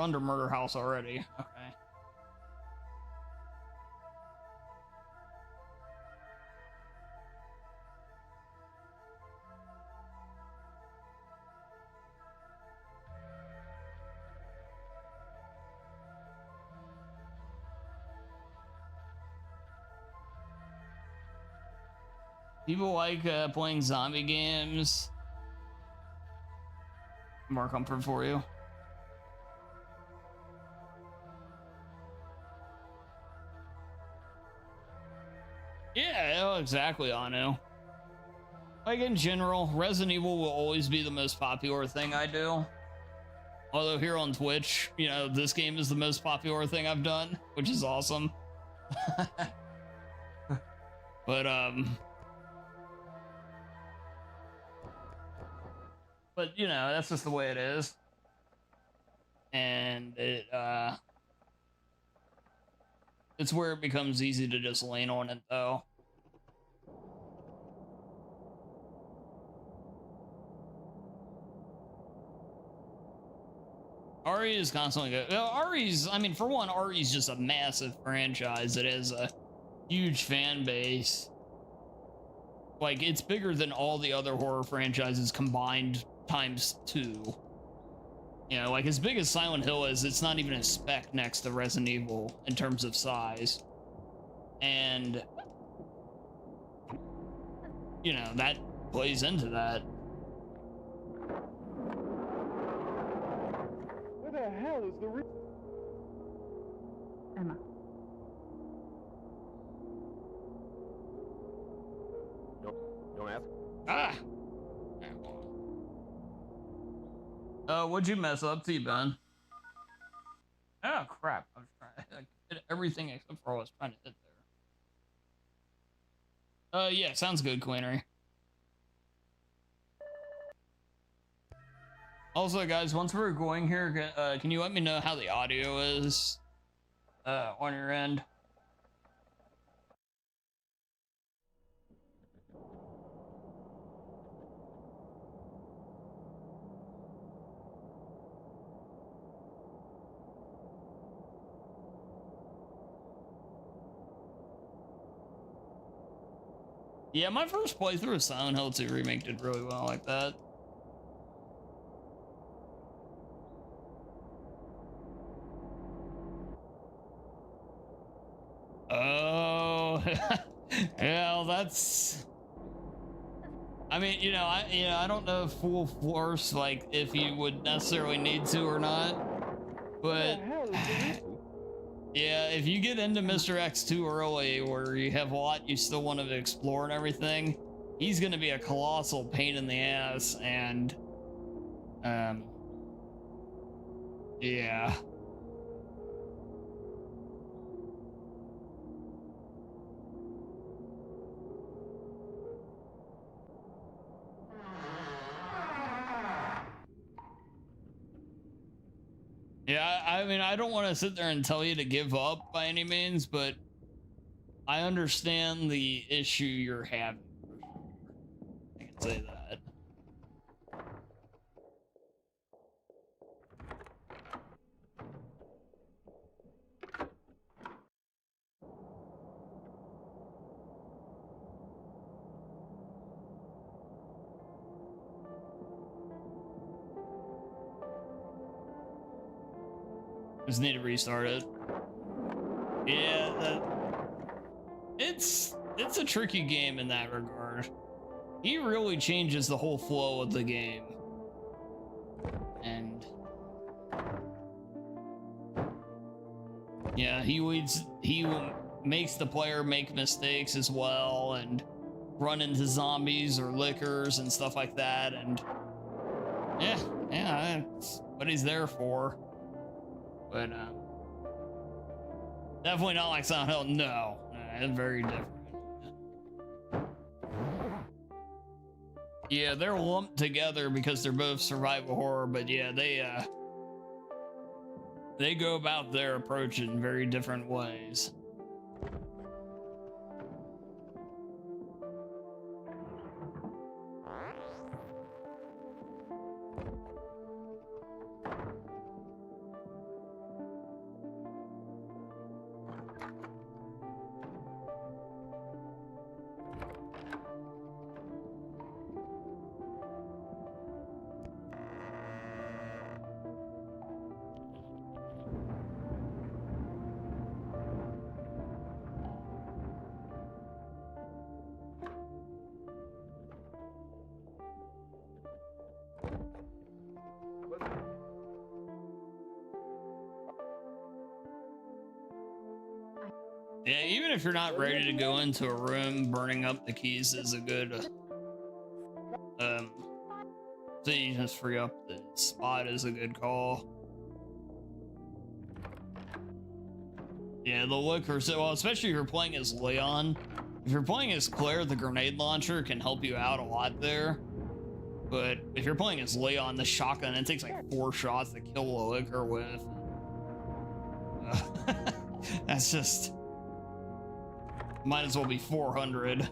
under Murder House already. Okay. People like playing zombie games. More comfort for you. Yeah, exactly, Anu. Like in general, Resident Evil will always be the most popular thing I do. Although here on Twitch, you know, this game is the most popular thing I've done, which is awesome. But you know, that's just the way it is. And it's where it becomes easy to just lean on it though. RE is constantly good. RE's, I mean, for one, RE's just a massive franchise. It has a huge fan base. Like, it's bigger than all the other horror franchises combined times 2. You know, like, as big as Silent Hill is, it's not even a speck next to Resident Evil in terms of size. And, you know, that plays into that. Where the hell is the Emma. Don't ask. Ah! What'd you mess up, T-Bone? Oh, crap. I was trying to hit everything except for what I was trying to hit there. Yeah, sounds good, Queenery. Also, guys, once we're going here, can you let me know how the audio is on your end? Yeah, my first playthrough of Silent Hill 2 Remake did really well like that. Oh, yeah, well, that's. I mean, I don't know full force like if you would necessarily need to or not, but yeah, if you get into Mr. X too early, where you have a lot you still want to explore and everything, he's gonna be a colossal pain in the ass, and yeah. Yeah, I mean, I don't want to sit there and tell you to give up by any means, but I understand the issue you're having. I can say that. Just need to restart it. Yeah, it's a tricky game in that regard. He really changes the whole flow of the game. And yeah, he makes the player make mistakes as well and run into zombies or lickers and stuff like that, and yeah, that's what he's there for. But definitely not like Silent Hill. No, it's very different. Yeah, they're lumped together because they're both survival horror, but yeah, they go about their approach in very different ways. Yeah, even if you're not ready to go into a room, burning up the keys is a good so you just free up the spot is a good call. Yeah, the lickers, well, especially if you're playing as Leon. If you're playing as Claire, the grenade launcher can help you out a lot there. But if you're playing as Leon, the shotgun, it takes like 4 shots to kill a licker with. That's just... might as well be 400.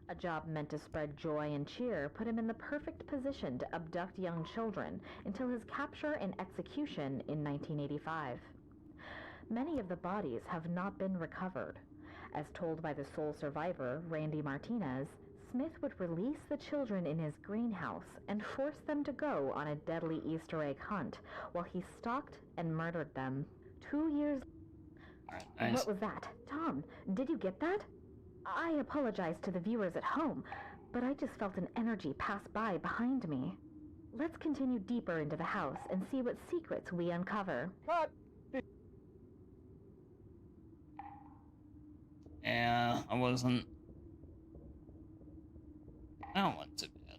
A job meant to spread joy and cheer put him in the perfect position to abduct young children until his capture and execution in 1985. Many of the bodies have not been recovered. As told by the sole survivor, Randy Martinez, Smith would release the children in his greenhouse and force them to go on a deadly Easter egg hunt while he stalked and murdered them. 2 years... Nice. What was that? Tom, did you get that? I apologize to the viewers at home, but I just felt an energy pass by behind me. Let's continue deeper into the house and see what secrets we uncover. Yeah, I wasn't... I don't want to bad.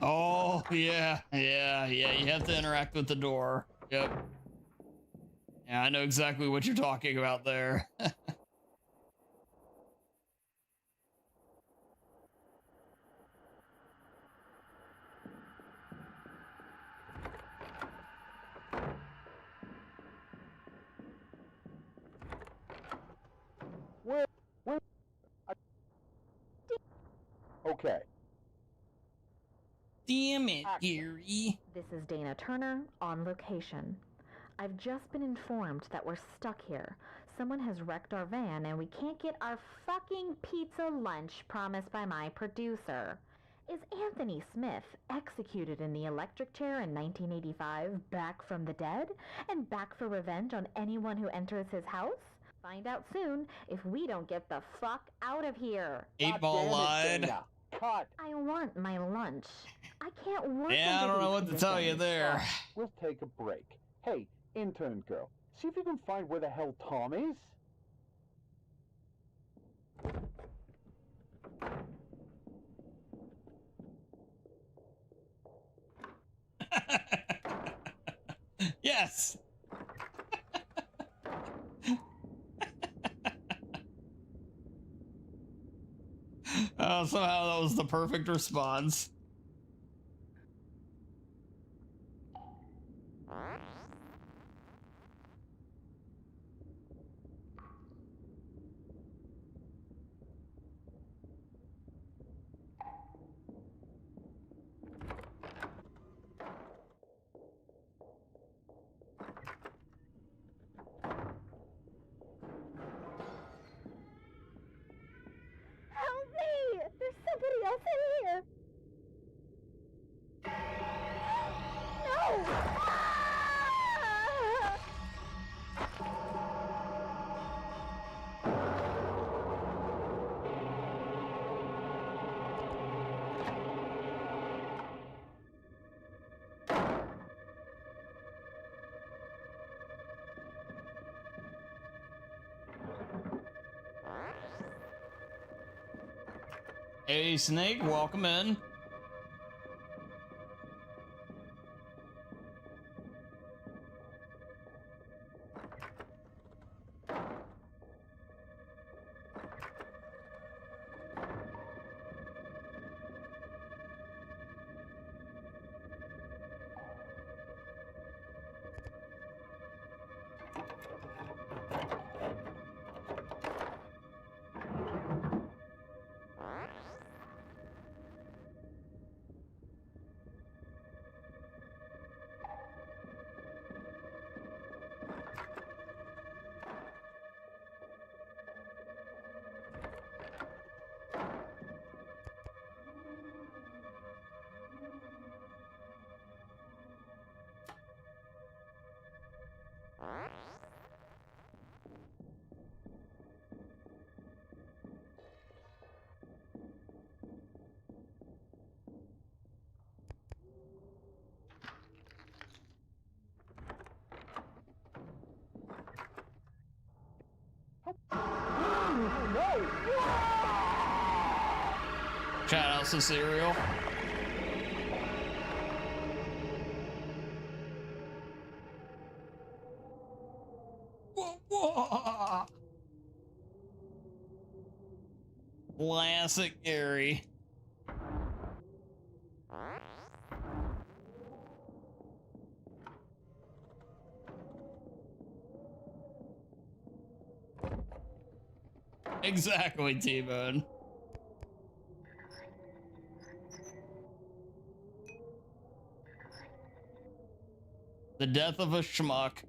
Oh, yeah. You have to interact with the door. Yep. Yeah, I know exactly what you're talking about there. Where? Okay. Damn it, Gary. This is Dana Turner on location. I've just been informed that we're stuck here. Someone has wrecked our van and we can't get our fucking pizza lunch promised by my producer. Is Anthony Smith, executed in the electric chair in 1985, back from the dead? And back for revenge on anyone who enters his house? Find out soon if we don't get the fuck out of here. 8-Ball lied. Cut. I want my lunch. I can't work. Yeah, I under don't know these what to tell you conditions. there. We'll take a break. Hey, intern girl, see if you can find where the hell Tom is. Yes. Somehow that was the perfect response. Help me! There's somebody else in here! No! Ah! Hey, Snake, welcome in. Shout out to Cereal. Classic Gary. Exactly, T-Bone. The death of a schmuck.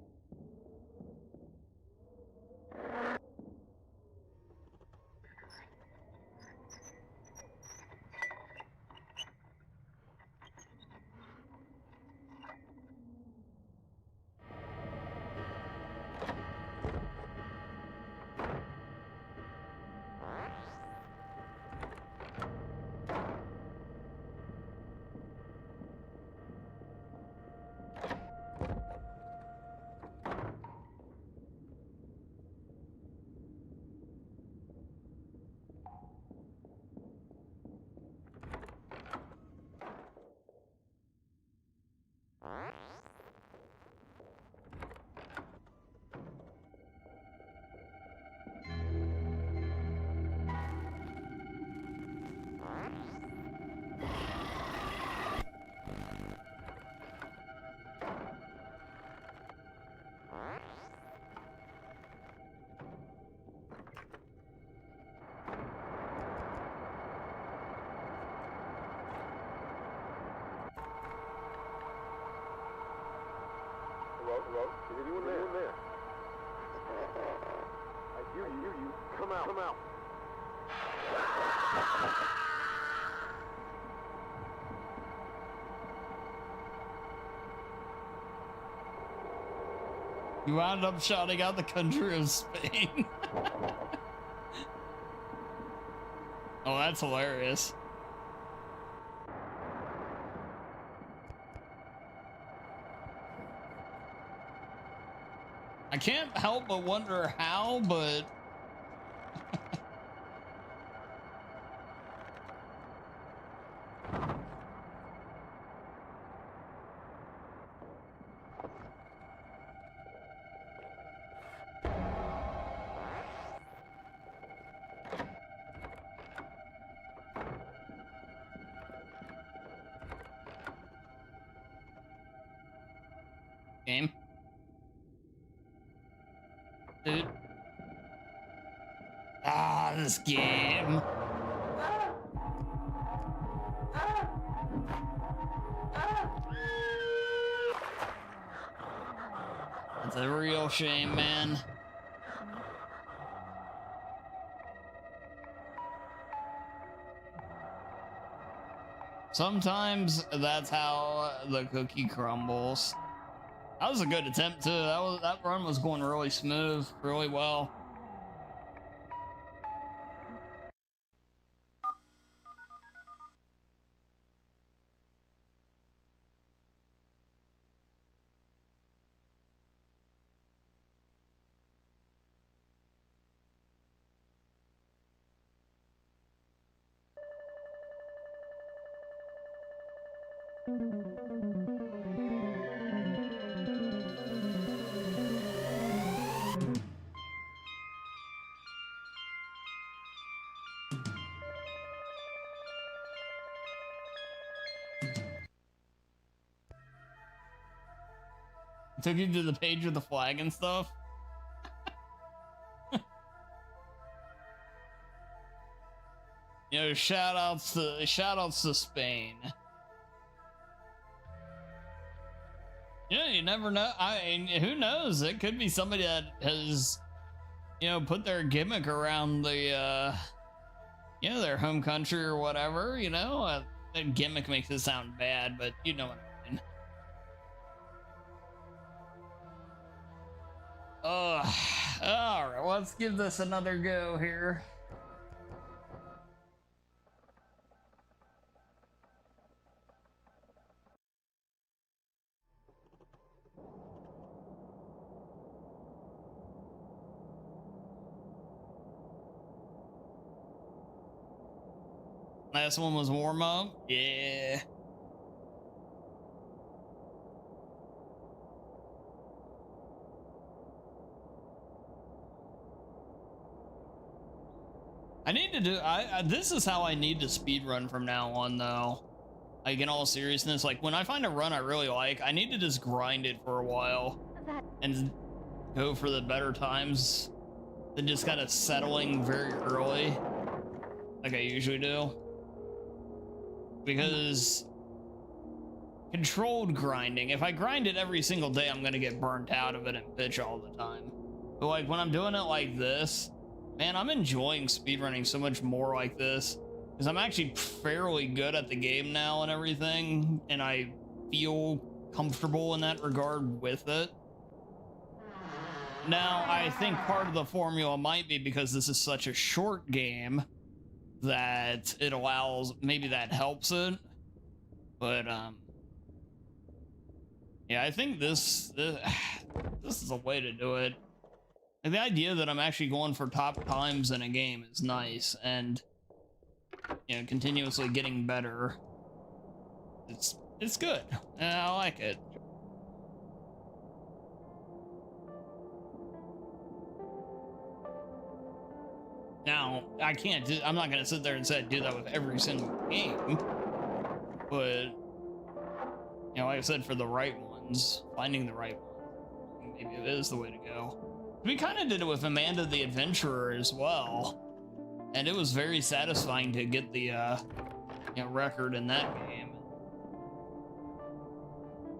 Hello? Is anyone there? I hear you. Come out. You wound up shouting out the country of Spain. Oh, that's hilarious. I can't help but wonder how, but game. Dude. Ah, this game. That's a real shame, man. Sometimes that's how the cookie crumbles. That was a good attempt too. That run was going really smooth, really well. Took you to the page with the flag and stuff. You know, shout outs to Spain. Yeah, you never know. Who knows? It could be somebody that has, you know, put their gimmick around the, you know, their home country or whatever. You know, that gimmick makes it sound bad, but you know what I mean. All right, let's give this another go here. Last one was warm up. Yeah. I need to do, this is how I need to speedrun from now on though. Like in all seriousness, like when I find a run I really like, I need to just grind it for a while and go for the better times than just kind of settling very early like I usually do. Because controlled grinding, if I grind it every single day, I'm gonna get burnt out of it and bitch all the time. But like when I'm doing it like this, man, I'm enjoying speedrunning so much more like this because I'm actually fairly good at the game now and everything, and I feel comfortable in that regard with it. Now, I think part of the formula might be because this is such a short game that it allows, maybe that helps it. But, yeah, I think this is a way to do it. And the idea that I'm actually going for top times in a game is nice, and you know, continuously getting better. It's good. And I like it. Now, I'm not gonna sit there and say do that with every single game, but you know, like I said, for the right ones, finding the right one, maybe it is the way to go. We kind of did it with Amanda the Adventurer as well, and it was very satisfying to get the you know, record in that game.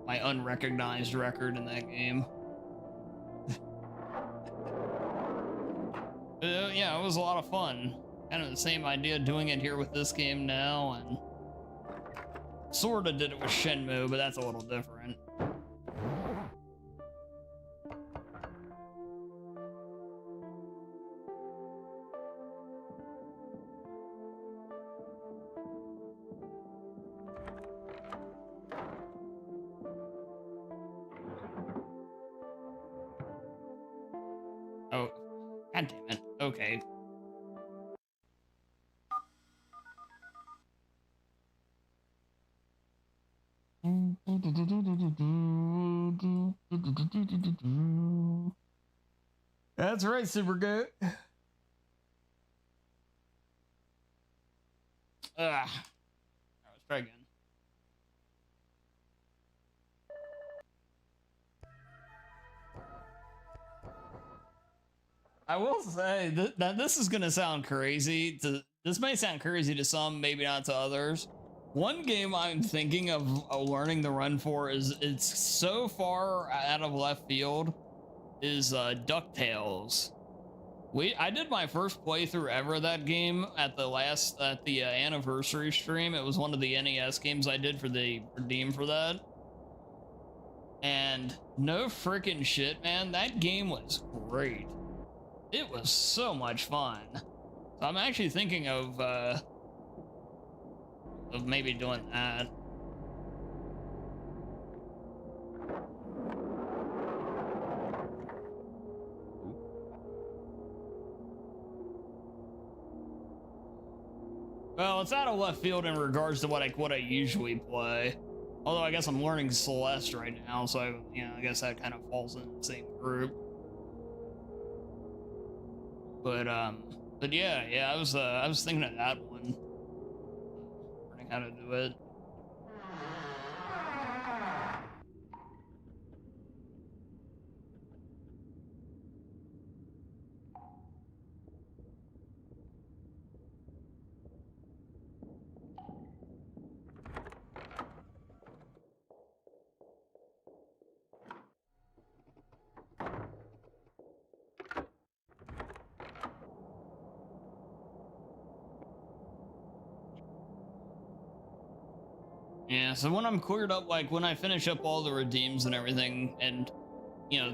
my unrecognized record in that game. Yeah, it was a lot of fun. Kind of the same idea doing it here with this game now, and sort of did it with Shenmue, but that's a little different. Oh, god damn it. Okay. That's right, Super Goat. Let's try again. I will say that this is gonna sound crazy. This may sound crazy to some, maybe not to others. One game I'm thinking of learning the run for it's so far out of left field is DuckTales. I did my first playthrough ever of that game at the anniversary stream. It was one of the NES games I did for the redeem for that. And no freaking shit, man, that game was great. It was so much fun. So I'm actually thinking of maybe doing that. Well, it's out of left field in regards to what I usually play. Although I guess I'm learning Celeste right now, so I guess that kind of falls in the same group. But yeah, I was thinking of that one. Learning how to do it. Yeah, so when I'm cleared up, like when I finish up all the redeems and everything, and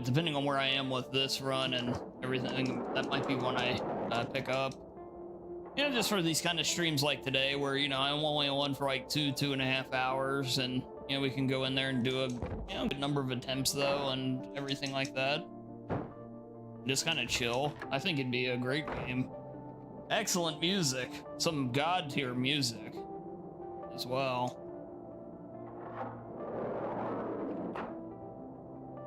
depending on where I am with this run and everything, that might be when I pick up. Just for these kind of streams like today, where I'm only on for like 2.5 hours, and we can go in there and do a good number of attempts though, and everything like that. Just kind of chill. I think it'd be a great game. Excellent music, some god tier music as well.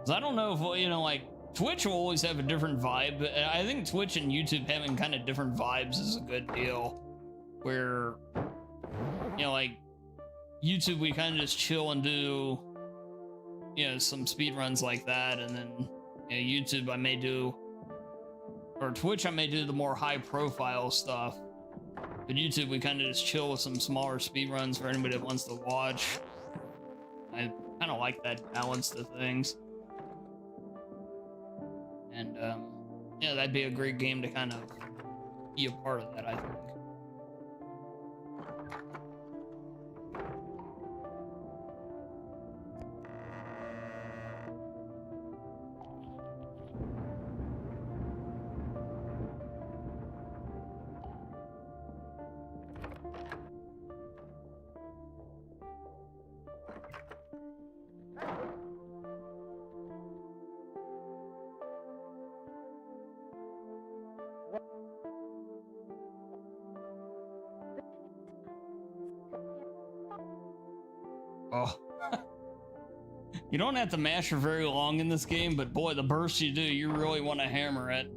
I don't know if, like, Twitch will always have a different vibe, but I think Twitch and YouTube having kind of different vibes is a good deal. Where, like, YouTube, we kind of just chill and do, some speedruns like that, and then, YouTube, I may do, or Twitch, I may do the more high-profile stuff. But YouTube, we kind of just chill with some smaller speedruns for anybody that wants to watch. I kind of like that balance to things. And, that'd be a great game to kind of be a part of that, I think. Oh. You don't have to mash for very long in this game, but boy, the bursts you do, you really want to hammer it.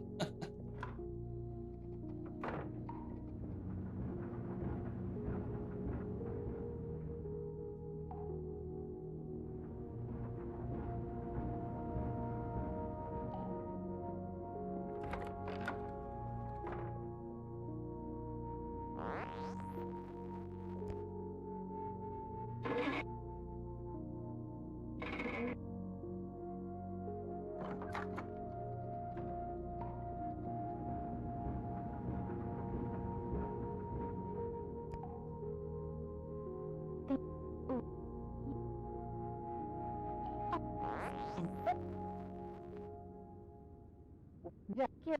Yeah, yeah.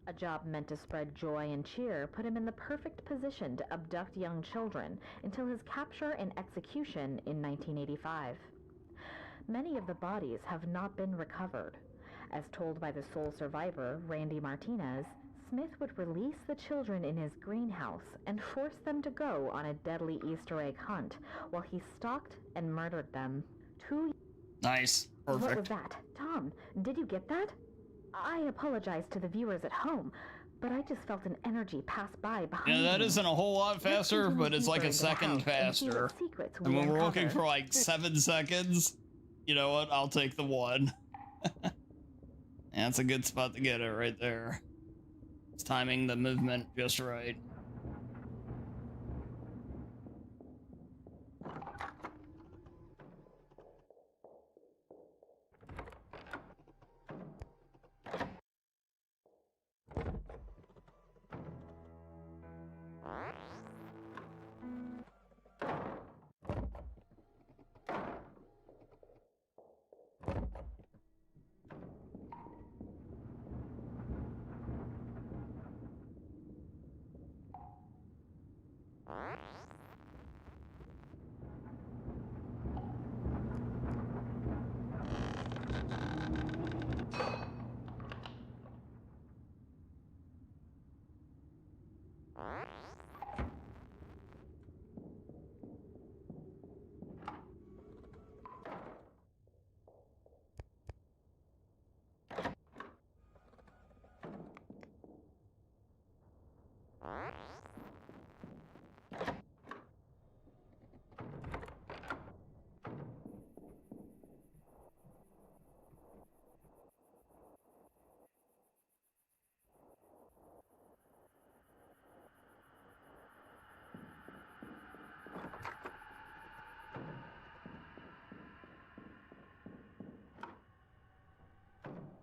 A job meant to spread joy and cheer put him in the perfect position to abduct young children until his capture and execution in 1985. Many of the bodies have not been recovered. As told by the sole survivor, Randy Martinez, Smith would release the children in his greenhouse and force them to go on a deadly Easter egg hunt while he stalked and murdered them. Nice. What was Perfect. that? Tom, did you get that? I apologize to the viewers at home, but I just felt an energy pass by behind Yeah, that me. isn't a whole lot faster, Let's but it's like deeper a into the second house and see what faster. secrets we And when we're looking uncover. for like 7 seconds, you know what? I'll take the 1. That's a good spot to get it right there. It's timing the movement just right.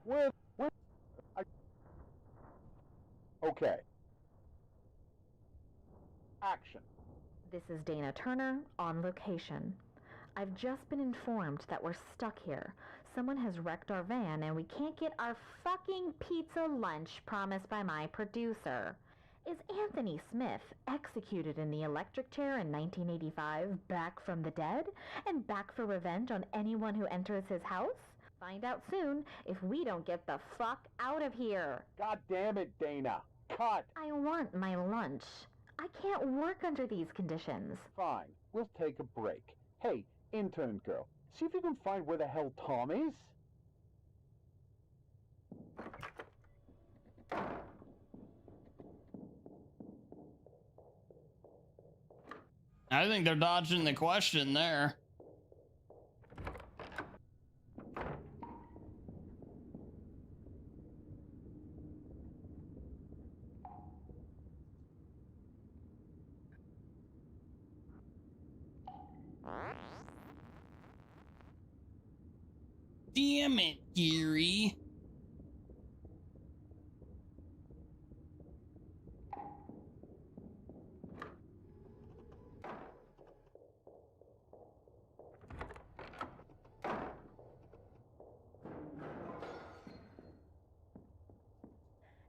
Where okay. Action. This is Dana Turner on location. I've just been informed that we're stuck here. Someone has wrecked our van and we can't get our fucking pizza lunch promised by my producer. Is Anthony Smith, executed in the electric chair in 1985, back from the dead? And back for revenge on anyone who enters his house? Find out soon if we don't get the fuck out of here. God damn it, Dana. Cut. I want my lunch. I can't work under these conditions. Fine. We'll take a break. Hey, intern girl, see if you can find where the hell Tom is. I think they're dodging the question there. Damn it, Gary.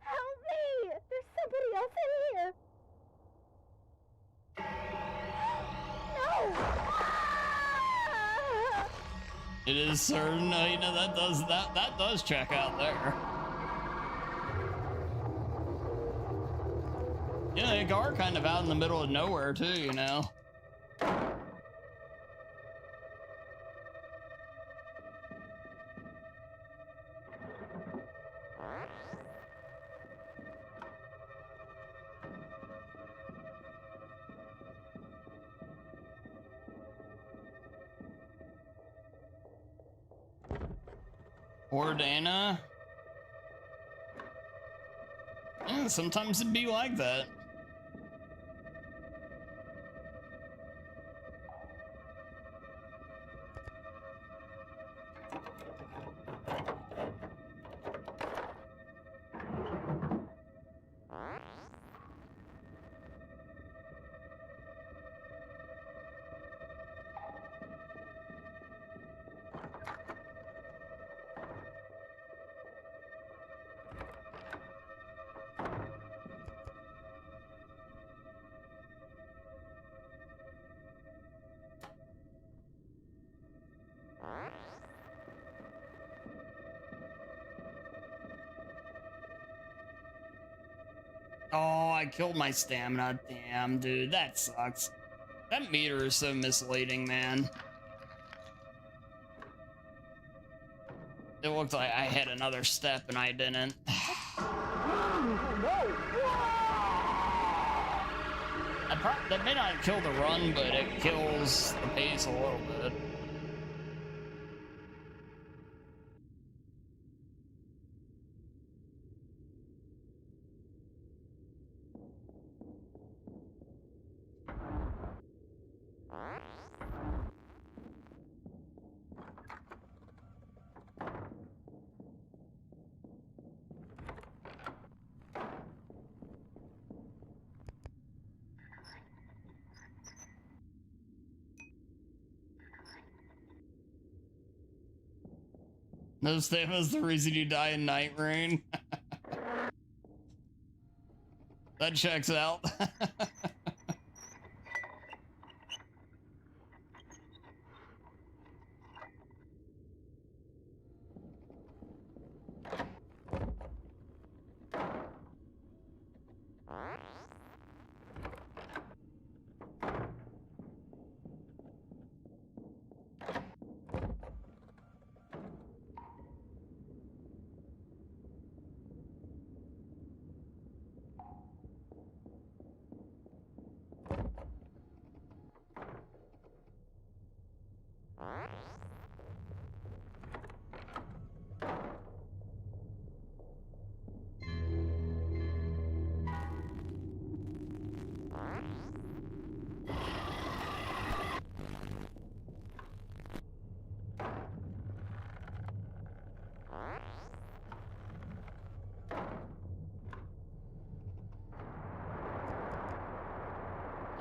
Help me! There's somebody else in here! No! Ah! It is certain, you know, that does check out there. Yeah, they are kind of out in the middle of nowhere too, you know. Poor Dana. Yeah, sometimes it'd be like that. I killed my stamina. Damn, dude, that sucks. That meter is so misleading, man. It looked like I had another step and I didn't. That may not kill the run, but it kills the pace a little bit. No stamina is the reason you die in Night Rain. That checks out.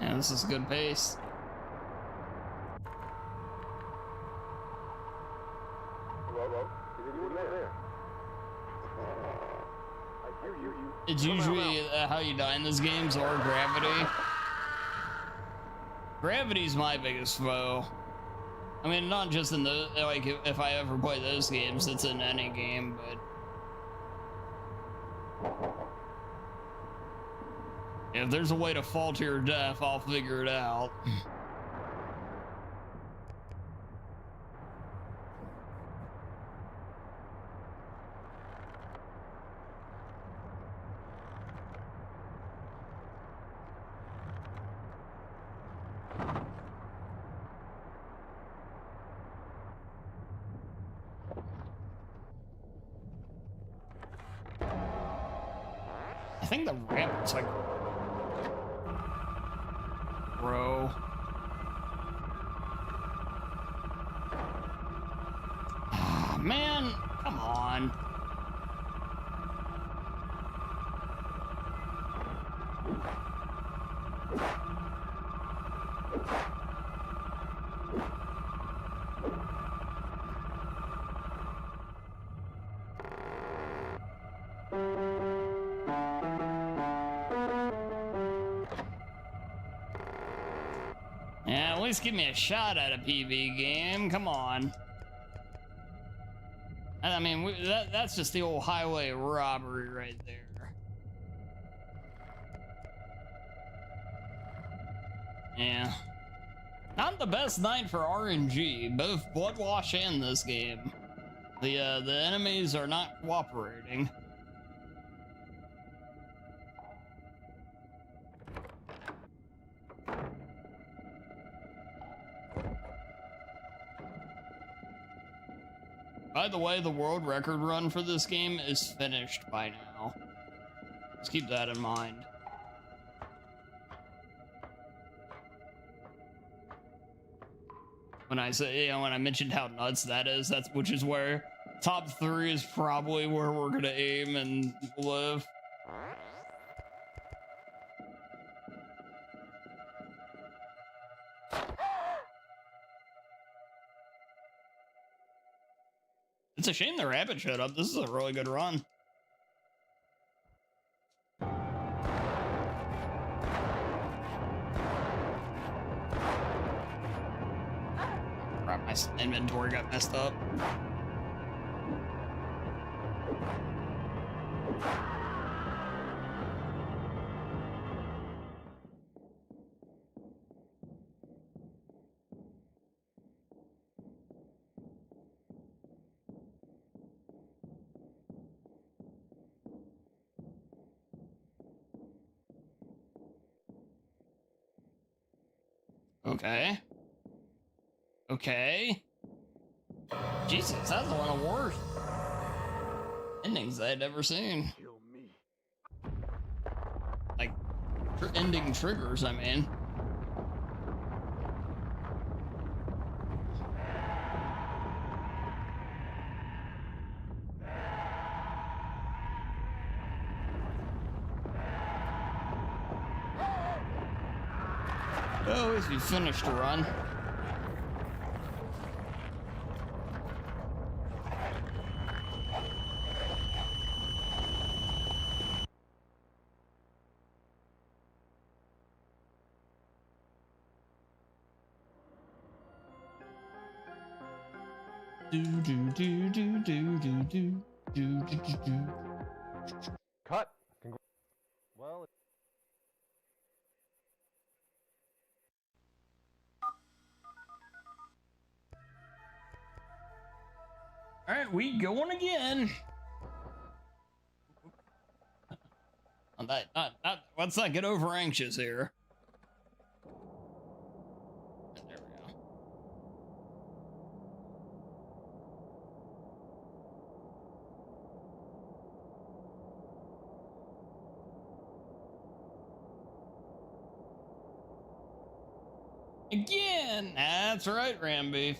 Yeah, this is good pace. Hello? Is anyone there? I hear you. It's usually how you die in these games or gravity. Gravity's my biggest foe. I mean, not just in the, like, if I ever play those games, it's in any game, but... if there's a way to fall to your death, I'll figure it out. I think the ramp is like... bro. Man, come on. Yeah, at least give me a shot at a PB game. Come on. I mean, that's just the old highway robbery right there. Yeah. Not the best night for RNG, both Bloodwash and this game. The enemies are not cooperating. By the way, the world record run for this game is finished by now. Just keep that in mind. When I say, you know, when I mentioned how nuts that is, which is where top 3 is probably where we're gonna aim and live. It's a shame the rabbit showed up. This is a really good run. Crap, my inventory got messed up. Okay. Okay. Jesus, that's one of the worst endings I'd ever seen. Kill me. Like, ending triggers, I mean. Oh, if you finished a run. Cut. Well. All right, we going again. Let's not get over anxious here. There we go. Again, that's right, Rambeef.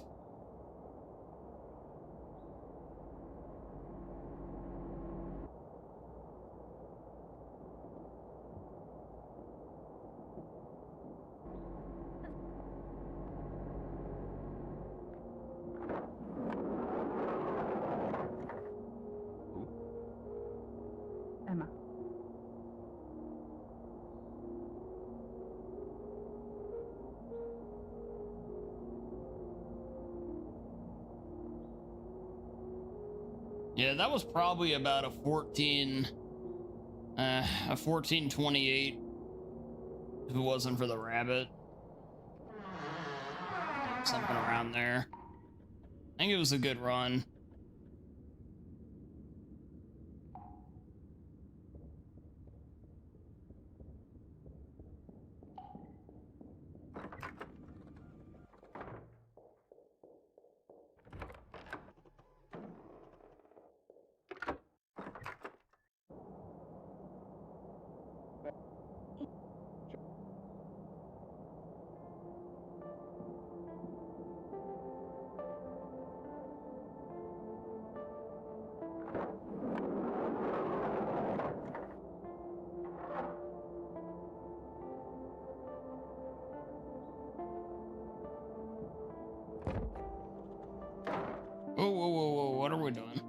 Emma. Yeah, that was probably about a 1428 if it wasn't for the rabbit. Something around there. I think it was a good run. Whoa, whoa, whoa, whoa, what are we doing?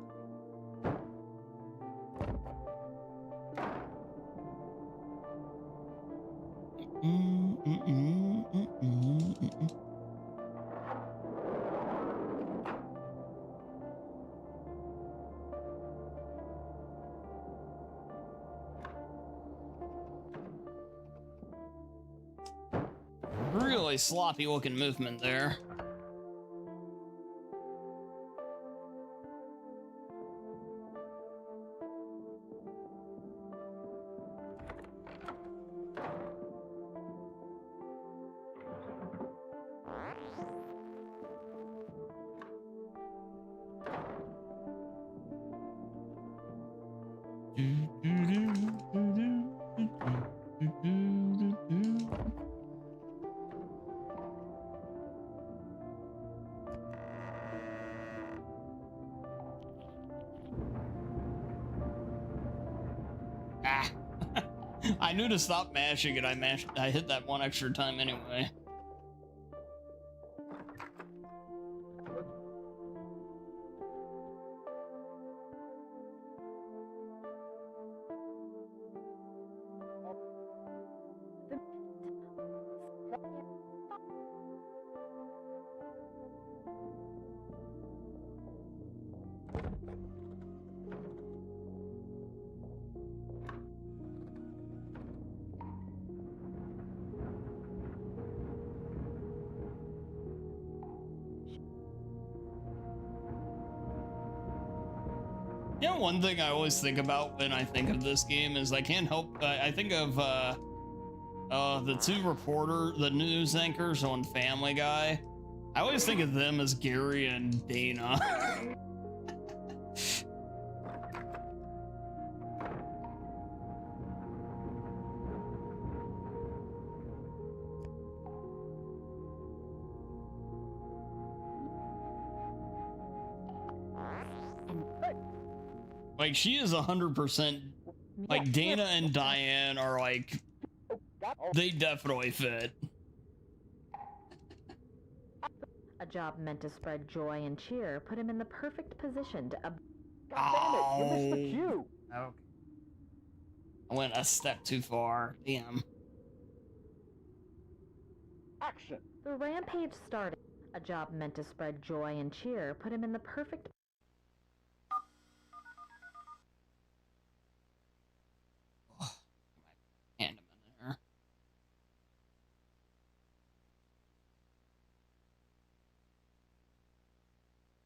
Really sloppy looking movement there. Ah. I knew to stop mashing it. I hit that one extra time anyway. You know, one thing I always think about when I think of this game is I can't help, I think of The the news anchors on Family Guy. I always think of them as Gary and Dana. Like, she is 100%, like, Dana and Diane are like, they definitely fit. A job meant to spread joy and cheer put him in the perfect position to Oh. You missed the cue. Okay. I went a step too far. Damn. Action. The rampage started. A job meant to spread joy and cheer put him in the perfect. Hand him in there.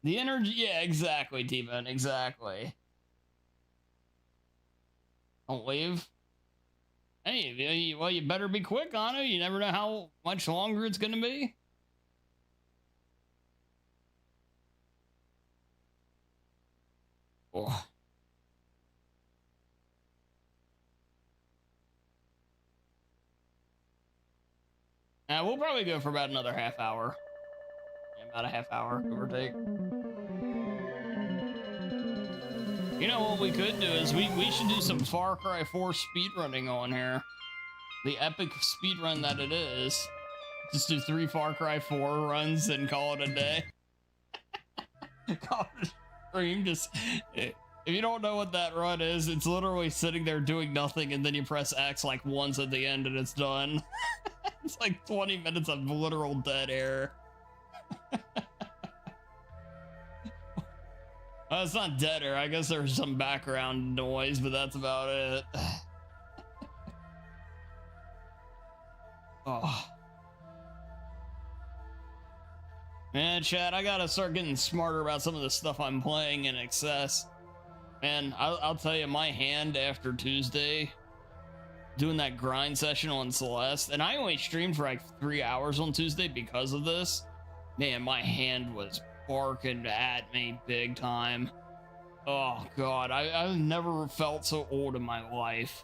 The energy, yeah, exactly, T-Bone, exactly. Don't leave. Hey, well, you better be quick on it. You never know how much longer it's gonna be. Oh. We'll probably go for about another half hour. Yeah, about a half hour, give or take. You know what we could do is we should do some Far Cry 4 speedrunning on here. The epic speedrun that it is. Just do 3 Far Cry 4 runs and call it a day. Call it a stream. Just, if you don't know what that run is, it's literally sitting there doing nothing and then you press X like once at the end and it's done. It's like 20 minutes of literal dead air. It's not dead air. I guess there's some background noise, but that's about it. Oh. Man, Chad, I gotta start getting smarter about some of the stuff I'm playing in excess. Man, I'll tell you, my hand after Tuesday, doing that grind session on Celeste, and I only streamed for like 3 hours on Tuesday because of this. Man, my hand was barking at me big time. Oh God, I've never felt so old in my life.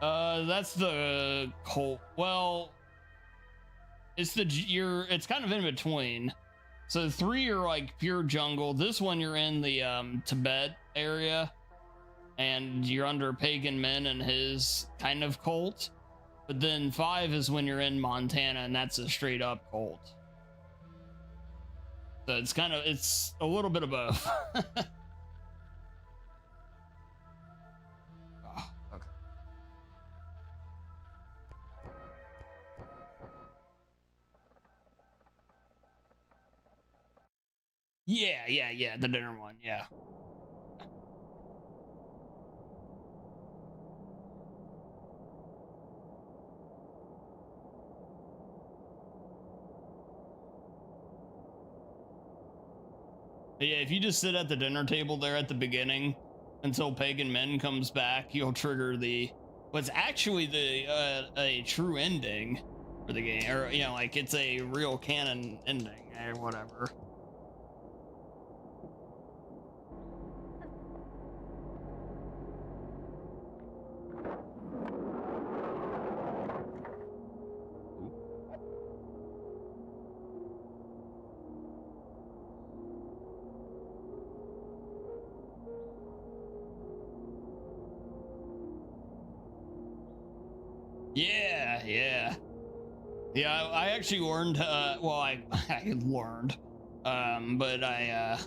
That's the Colt. Well, it's it's kind of in between. So 3 are like pure jungle. This one you're in the Tibet area, and you're under Pagan Men and his kind of cult. But then 5 is when you're in Montana, and that's a straight up cult. So it's a little bit of both. Oh, okay. Yeah, the dinner one, yeah. But yeah, if you just sit at the dinner table there at the beginning until Pagan Men comes back, you'll trigger what's actually a true ending for the game, or you know, like it's a real canon ending or whatever. Yeah, I actually learned, well, I learned, but I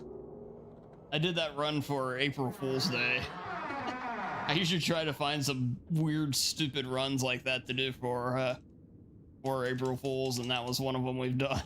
did that run for April Fool's Day. I usually try to find some weird, stupid runs like that to do for April Fool's, and that was one of them we've done.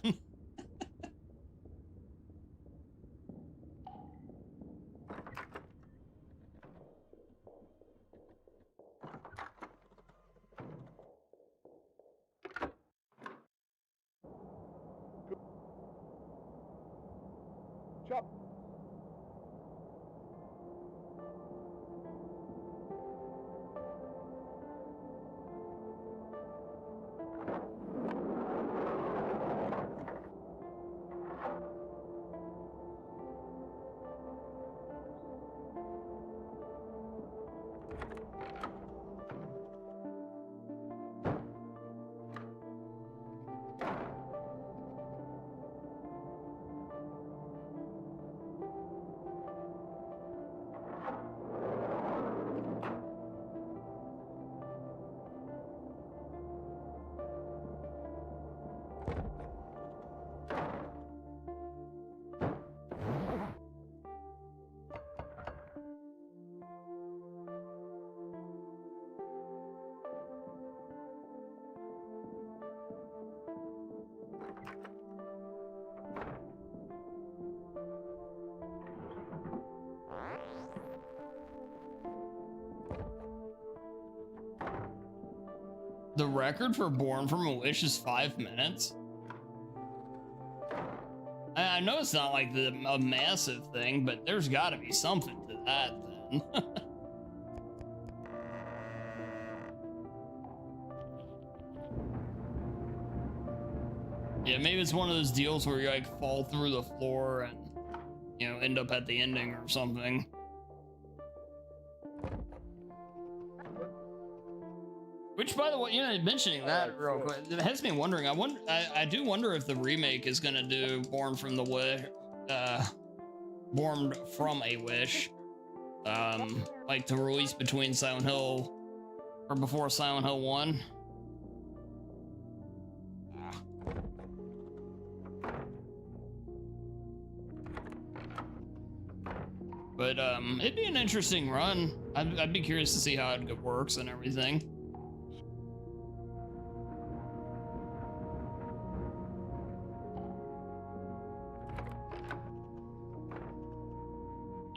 The record for Born from a Wish is 5 minutes. I know it's not like a massive thing, but there's got to be something to that then. Yeah, maybe it's one of those deals where you like fall through the floor and, you know, end up at the ending or something. Which, by the way, you know, mentioning that real quick, it has me wondering. I do wonder if the remake is gonna do Born from a Wish, like the release between Silent Hill or before Silent Hill 1. But it'd be an interesting run. I'd be curious to see how it works and everything.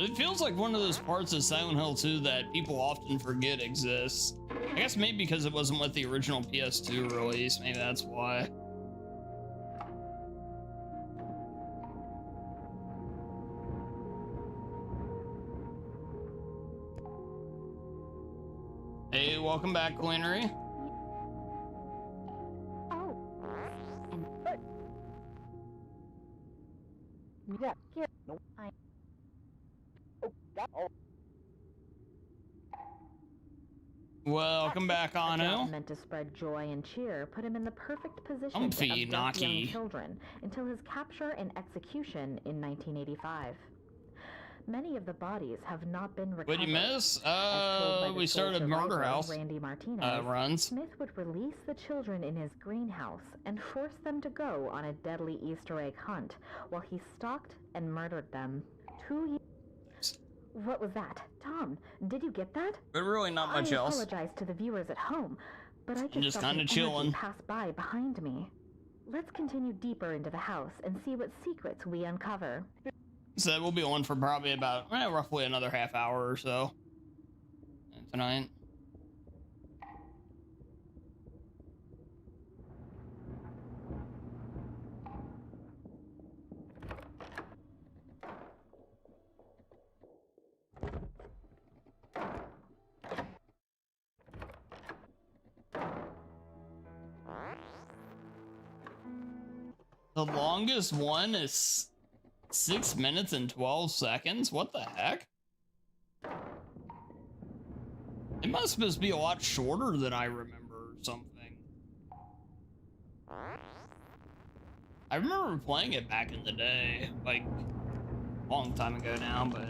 It feels like one of those parts of Silent Hill 2 that people often forget exists. I guess maybe because it wasn't with the original PS2 release, maybe that's why. Hey, welcome back, Culinary. Yeah, here. No, I. Oh, God. Oh. Welcome back, Anu. Meant to spread joy and cheer, put him in the perfect position Comfy, to abduct young Naki. children until his capture and execution in 1985. Many of the bodies have not been recovered. What'd you miss? As told by the We sole started Murder survivor, House Randy Martinez, runs. Smith would release the children in his greenhouse and force them to go on a deadly Easter egg hunt while he stalked and murdered them. 2 years. What was that? Tom, did you get that? But really not much I else. apologize to the viewers at home, but I I'm just felt kinda an chilling. energy pass by behind me. Let's continue deeper into the house and see what secrets we uncover. So we'll be on for probably about roughly another half hour or so tonight. The longest one is 6 minutes and 12 seconds? What the heck? It must just be a lot shorter than I remember or something. I remember playing it back in the day, like a long time ago now, but...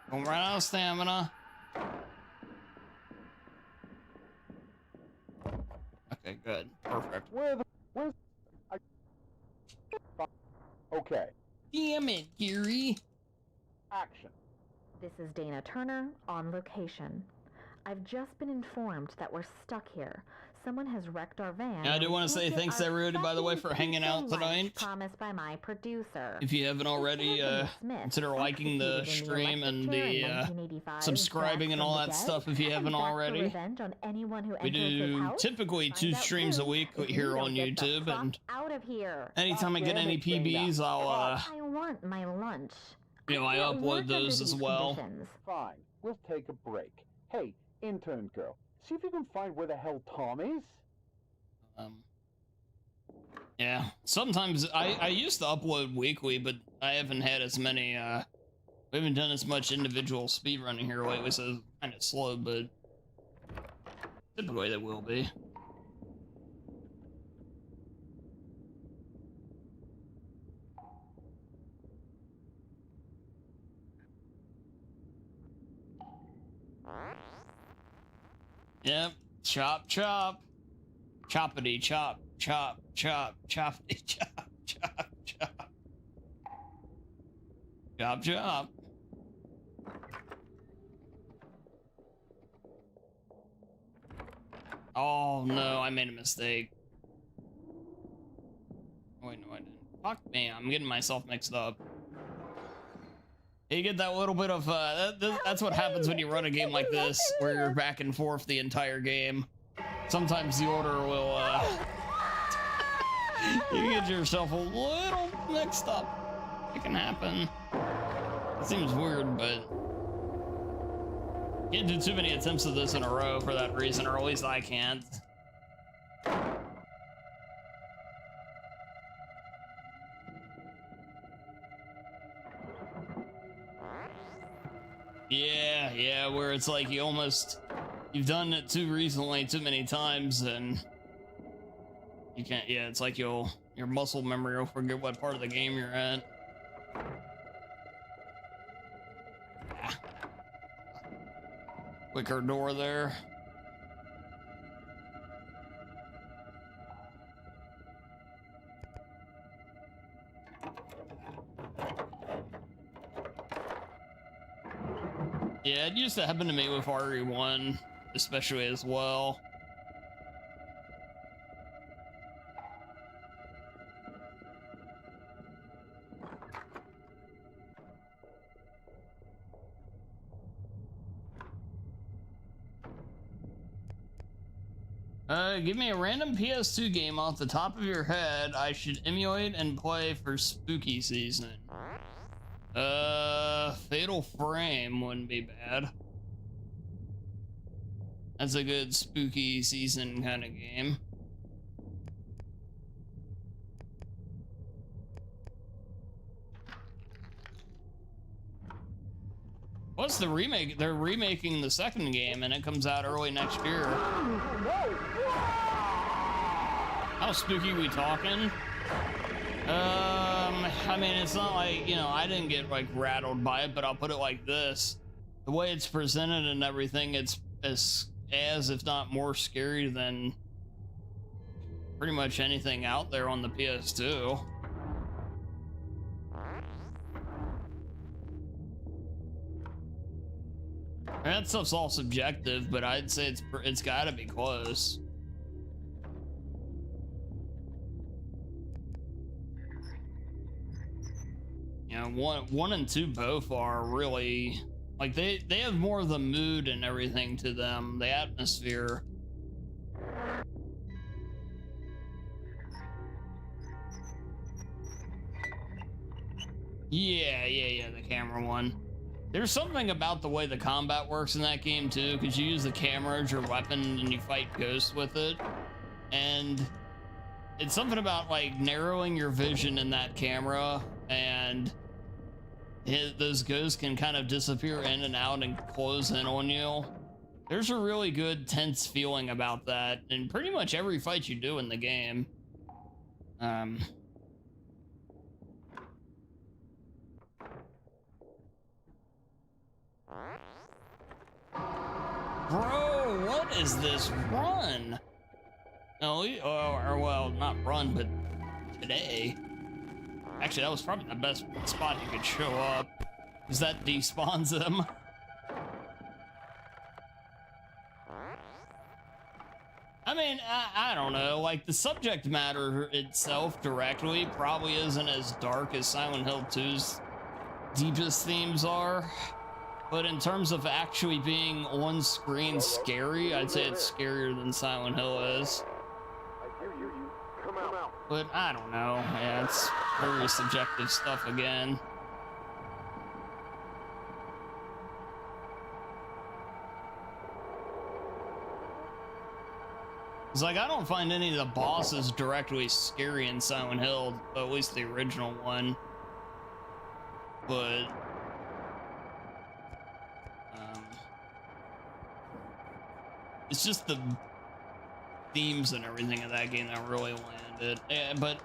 Don't run out of stamina. Okay, good. Perfect. Where's okay. Damn it, Gary. Action. This is Dana Turner on location. I've just been informed that we're stuck here. Someone has wrecked our van. Yeah, I do and want to we say can't thanks get our everybody, by the way, for second hanging pizza out lunch tonight. Promised by my producer. If you haven't already, consider liking the stream and the subscribing and all that stuff if you haven't already. We do typically 2 streams a week here on YouTube, and anytime I get any PBs, I'll, I want my lunch. you know, I can't work upload those under as these well. conditions. Fine. We'll take a break. Hey, intern girl, see if you can find where the hell Tom is. Yeah, sometimes I used to upload weekly, but I haven't had as many, we haven't done as much individual speedrunning here lately, so it's kind of slow, but typically they will be. Yep. Chop, chop. Choppity, chop, chop, chop, choppity, chop, chop, chop. Chop, chop. Oh no, I made a mistake. Wait, no, I didn't. Fuck me, I'm getting myself mixed up. You get that little bit of, that's what happens when you run a game like this, where you're back and forth the entire game. Sometimes the order will, you get yourself a little mixed up. It can happen. It seems weird, but can't do too many attempts of this in a row for that reason, or at least I can't. Yeah, where it's like you've done it too recently, too many times, and you can't, yeah, it's like your muscle memory will forget what part of the game you're at. Quicker door there. Yeah, it used to happen to me with RE1, especially as well. Give me a random PS2 game off the top of your head I should emulate and play for spooky season. Fatal Frame wouldn't be bad. That's a good spooky season kind of game. What's the remake? They're remaking the second game and it comes out early next year. How spooky we talking? I mean, it's not like, you know, I didn't get like rattled by it, but I'll put it like this. The way it's presented and everything, it's as if not more scary than pretty much anything out there on the PS2. That stuff's all subjective, but I'd say it's gotta be close. You know, one and two both are really, like, they have more of the mood and everything to them, the atmosphere. Yeah, the camera one. There's something about the way the combat works in that game too, because you use the camera as your weapon and you fight ghosts with it. And it's something about like narrowing your vision in that camera, and those ghosts can kind of disappear in and out and close in on you. There's a really good tense feeling about that in pretty much every fight you do in the game. Bro, what is this run? No, or well, not run, but today. Actually, that was probably the best spot you could show up, because that despawns them. I mean, I don't know, like the subject matter itself directly probably isn't as dark as Silent Hill 2's deepest themes are. But in terms of actually being on screen scary, I'd say it's scarier than Silent Hill is. I hear you. Come out. But I don't know. Yeah, it's very subjective stuff again. It's like, I don't find any of the bosses directly scary in Silent Hill, at least the original one. But it's just the themes and everything of that game that really landed. Yeah, but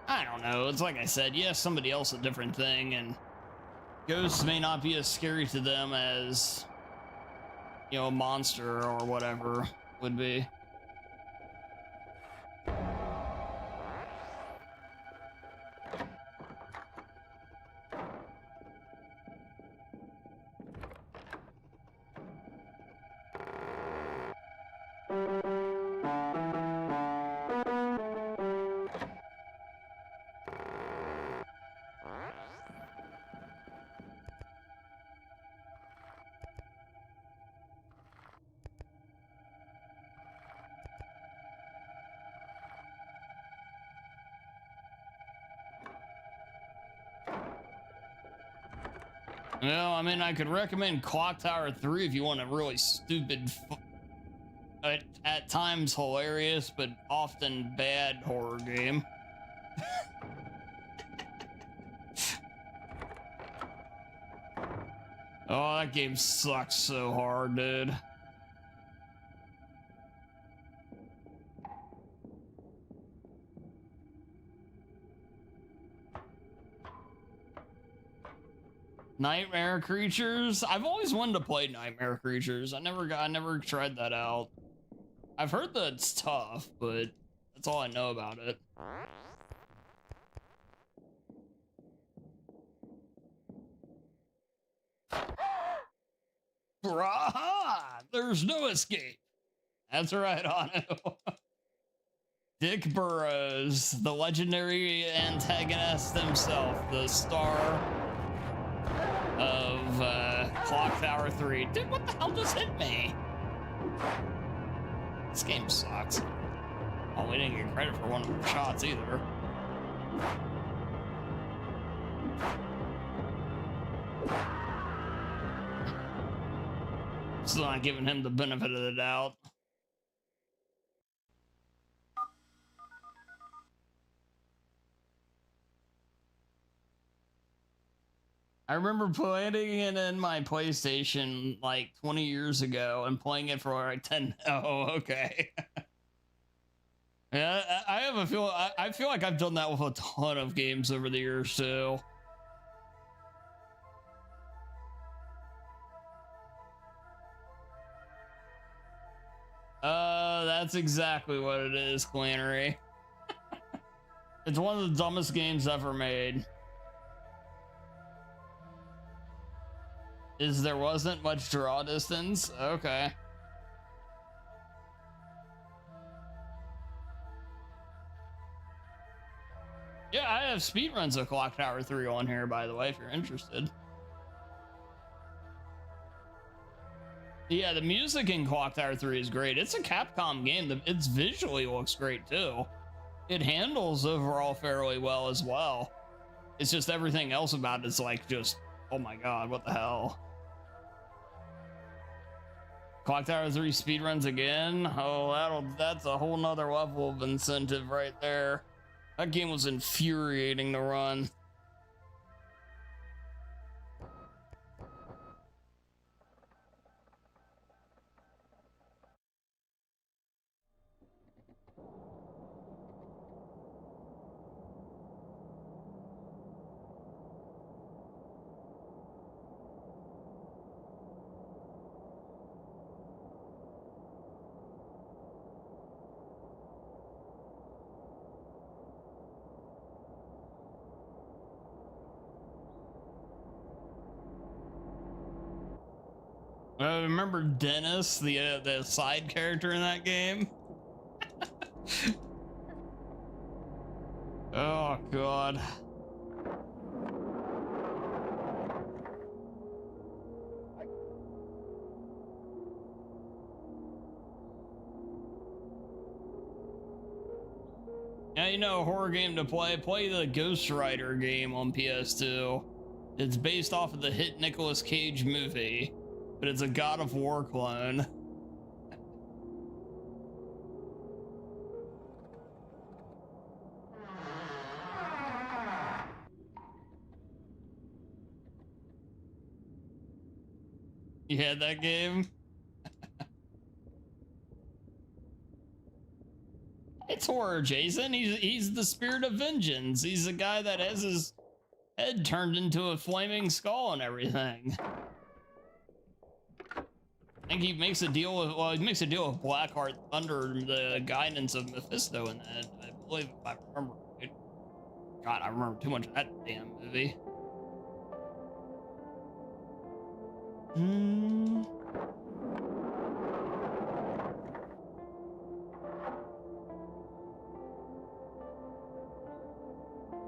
I don't know. It's like I said, yes, somebody else a different thing, and ghosts may not be as scary to them as, you know, a monster or whatever. would be. Well, I mean, I could recommend Clock Tower 3 if you want a really stupid, at times hilarious, but often bad horror game. Oh, that game sucks so hard, dude. Nightmare Creatures? I've always wanted to play Nightmare Creatures. I never tried that out. I've heard that it's tough, but that's all I know about it. Braha! There's no escape. That's right, Anu. Dick Burrows, the legendary antagonist himself, the star of Clock Tower 3. Dude, what the hell just hit me? This game sucks. Oh, we didn't get credit for one of the shots either. Still not giving him the benefit of the doubt. I remember playing it in my PlayStation like 20 years ago and playing it for like 10. Oh, okay. Yeah, I have a feel. I feel like I've done that with a ton of games over the years too. That's exactly what it is, Clannery. It's one of the dumbest games ever made. There wasn't much draw distance? Okay. Yeah, I have speedruns of Clock Tower 3 on here, by the way, if you're interested. Yeah, the music in Clock Tower 3 is great. It's a Capcom game. It's visually looks great, too. It handles overall fairly well as well. It's just everything else about it's like just, oh my god, what the hell? Clock Tower 3 speedruns again? Oh, that's a whole nother level of incentive right there. That game was infuriating to run. Remember Dennis, the side character in that game? Oh god. Now you know a horror game to play. Play the Ghost Rider game on PS2. It's based off of the hit Nicolas Cage movie, but it's a God of War clone. You had that game? It's horror, Jason. He's the spirit of vengeance. He's the guy that has his head turned into a flaming skull and everything. think he makes a deal with, well, he makes a deal with Blackheart under the guidance of Mephisto in that, I believe, if I remember right. God, I remember too much of that damn movie.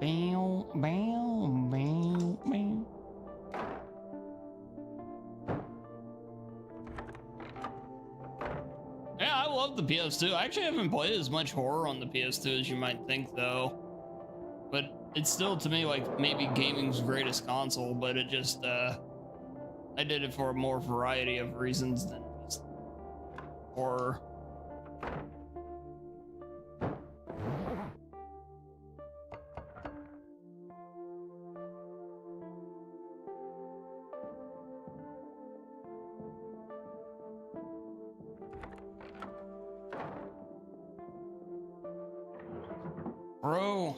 Bow, bow, bow, bow. Yeah, I love the PS2. I actually haven't played as much horror on the PS2 as you might think, though. But it's still, to me, like, maybe gaming's greatest console, but it just, I did it for a more variety of reasons than just horror. Bro.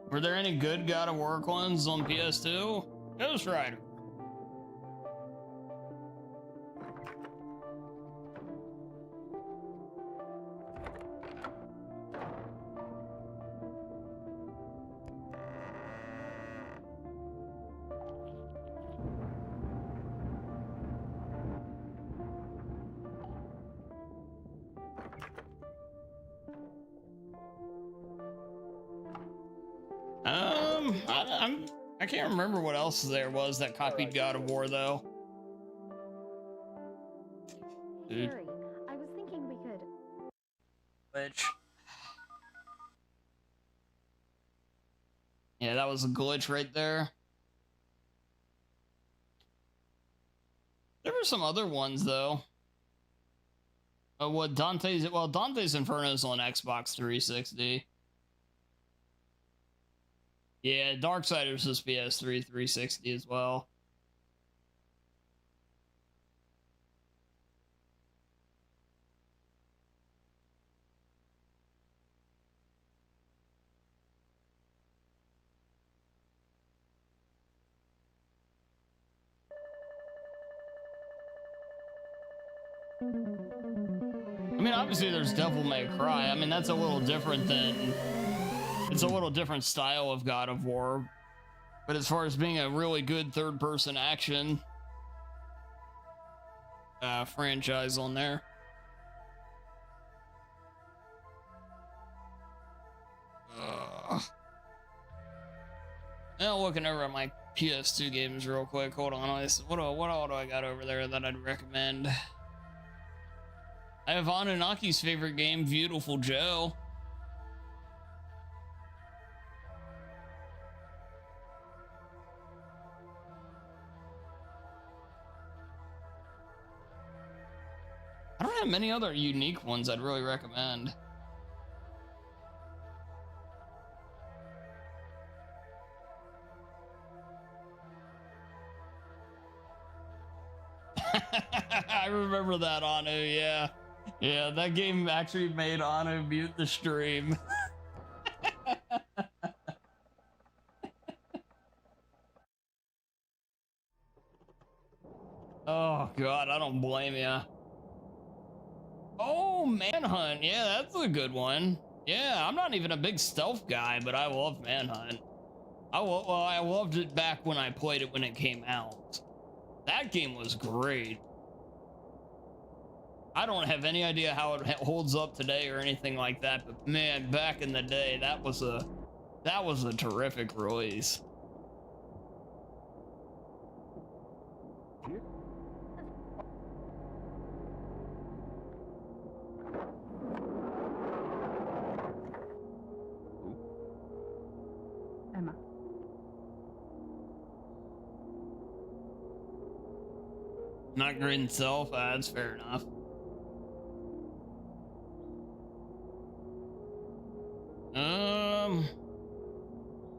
Were there any good God of War ones on PS2? Ghost Rider. I can't remember what else there was that copied God of War, though. Hey, Harry, I was thinking we could... Glitch. Yeah, that was a glitch right there. There were some other ones, though. Dante's Inferno's on Xbox 360. Yeah, Darksiders was PS3 360 as well. I mean, obviously there's Devil May Cry. I mean, that's a little different than... It's a little different style of God of War. But as far as being a really good third-person action franchise on there. Now looking over at my PS2 games real quick. Hold on. What all do I got over there that I'd recommend? I have Anunnaki's favorite game, Beautiful Joe. I don't have many other unique ones I'd really recommend. I remember that, Anu, yeah. Yeah, that game actually made Anu mute the stream. Oh, God, I don't blame ya. Oh, Manhunt. Yeah, that's a good one. Yeah, I'm not even a big stealth guy, but I love Manhunt. I loved it back when I played it when it came out. That game was great. I don't have any idea how it holds up today or anything like that, but man, back in the day, that was a terrific release. Emma. Not great in self, that's fair enough.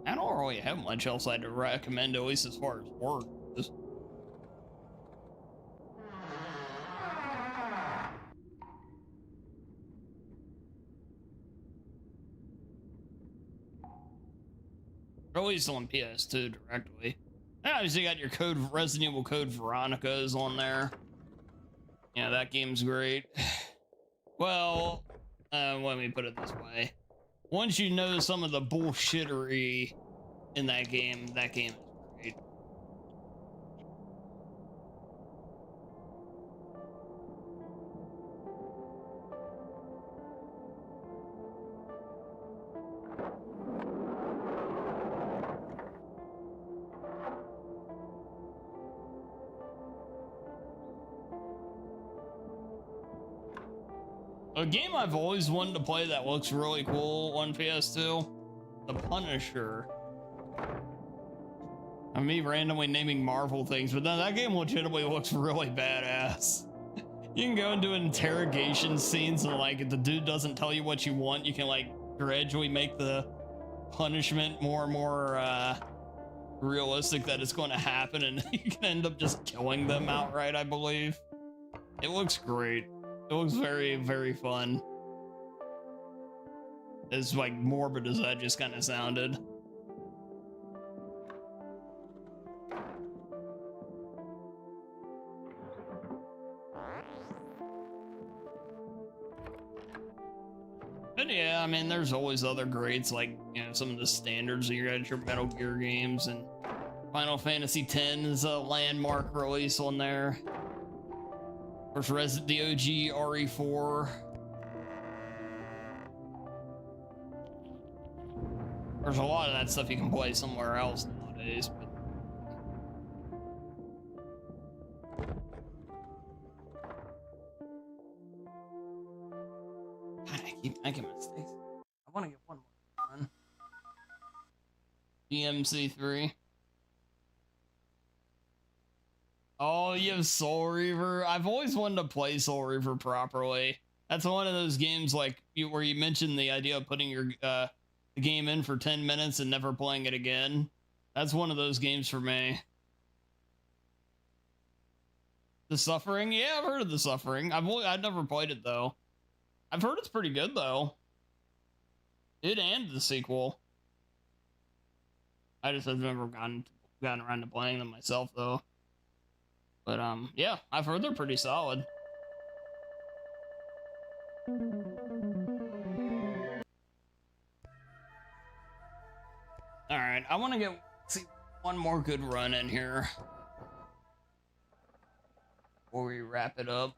I don't really have much else I'd recommend, at least as far as work. Released on PS2 directly. Obviously, you got your code Resident Evil Code Veronica's on there. Yeah, that game's great. Well, let me put it this way. Once you know some of the bullshittery in that game is great. A game I've always wanted to play that looks really cool on PS2, The Punisher. I mean, randomly naming Marvel things, but then that game legitimately looks really badass. You can go into interrogation scenes and like, if the dude doesn't tell you what you want, you can like gradually make the punishment more and more realistic that it's going to happen, and you can end up just killing them outright, I believe. It looks great. It looks very, very fun. As like morbid as that just kind of sounded. But yeah, I mean, there's always other greats, like, you know, some of the standards. You got your Metal Gear games, and Final Fantasy X is a landmark release on there. Of course, the OG RE4. There's a lot of that stuff you can play somewhere else nowadays, but God, I keep making mistakes. I want to get one more done. DMC3. Oh, you have Soul Reaver. I've always wanted to play Soul Reaver properly. That's one of those games like where you mentioned the idea of putting your the game in for 10 minutes and never playing it again. That's one of those games for me. The Suffering? Yeah, I've heard of The Suffering. I've never played it though. I've heard it's pretty good though. It and the sequel. I just have never gotten around to playing them myself though. But yeah, I've heard they're pretty solid. All right, I want to see one more good run in here before we wrap it up.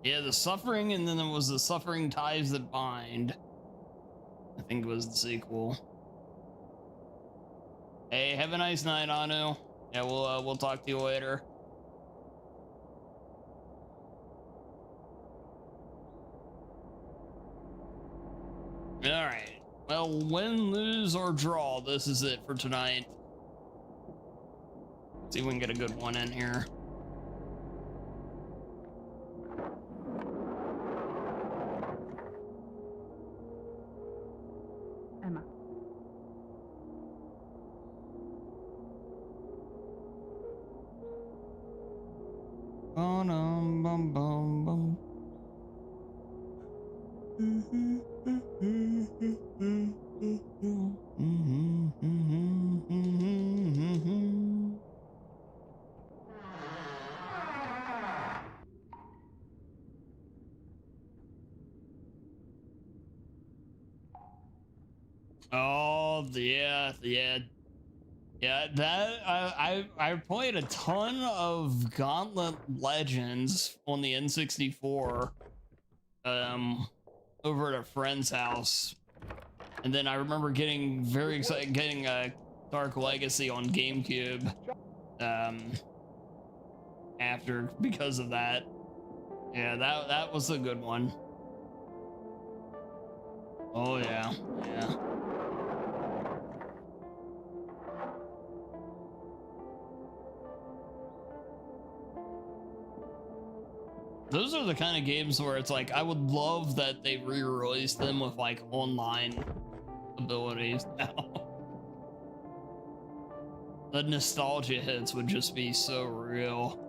Yeah, The Suffering, and then there was The Suffering Ties That Bind. I think it was the sequel. Hey, have a nice night, Anu. Yeah, we'll talk to you later. All right. Well, win, lose, or draw, this is it for tonight. See if we can get a good one in here. Emma. Bum bum bum. Oh yeah. That I played a ton of Gauntlet Legends on the N64, over at a friend's house, and then I remember getting very excited getting Dark Legacy on GameCube, after because of that. Yeah, that was a good one. Oh yeah. Those are the kind of games where it's like, I would love that they re-released them with like online abilities now. The nostalgia hits would just be so real.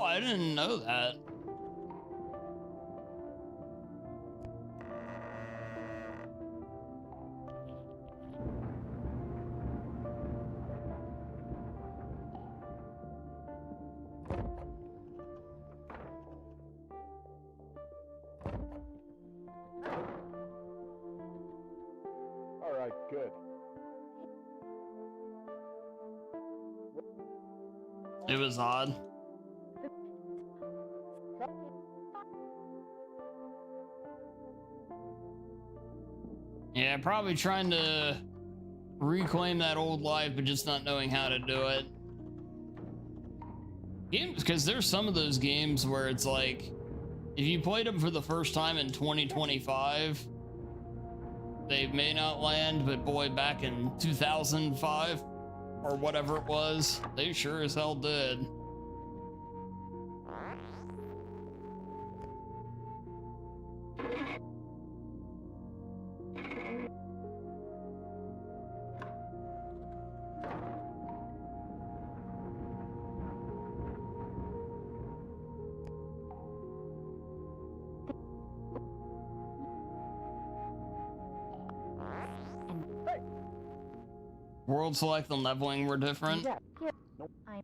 Oh, I didn't know that. All right, good. It was odd. Yeah, probably trying to reclaim that old life, but just not knowing how to do it. Games, because there's some of those games where it's like, if you played them for the first time in 2025, they may not land, but boy, back in 2005 or whatever it was, they sure as hell did. World select and leveling were different. Yeah, here. I'm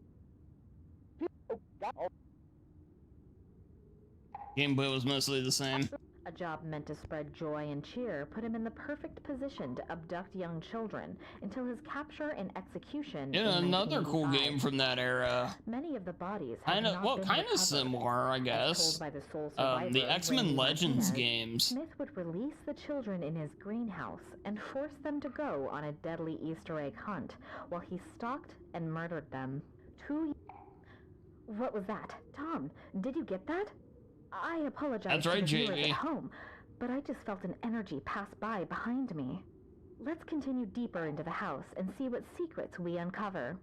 Gameplay was mostly the same. A job meant to spread joy and cheer put him in the perfect position to abduct young children until his capture and execution. Yeah, in another cool 1985. game from that era. Many of the bodies have Kind of, not well, been kind of recovered. similar, I As guess. told by the sole survivor, The X-Men Randy Legends Martinez, games. Smith would release the children in his greenhouse and force them to go on a deadly Easter egg hunt while he stalked and murdered them. What was that? Tom, did you get that? I apologize That's to right, the viewers Jamie. at home, but I just felt an energy pass by behind me. Let's continue deeper into the house and see what secrets we uncover.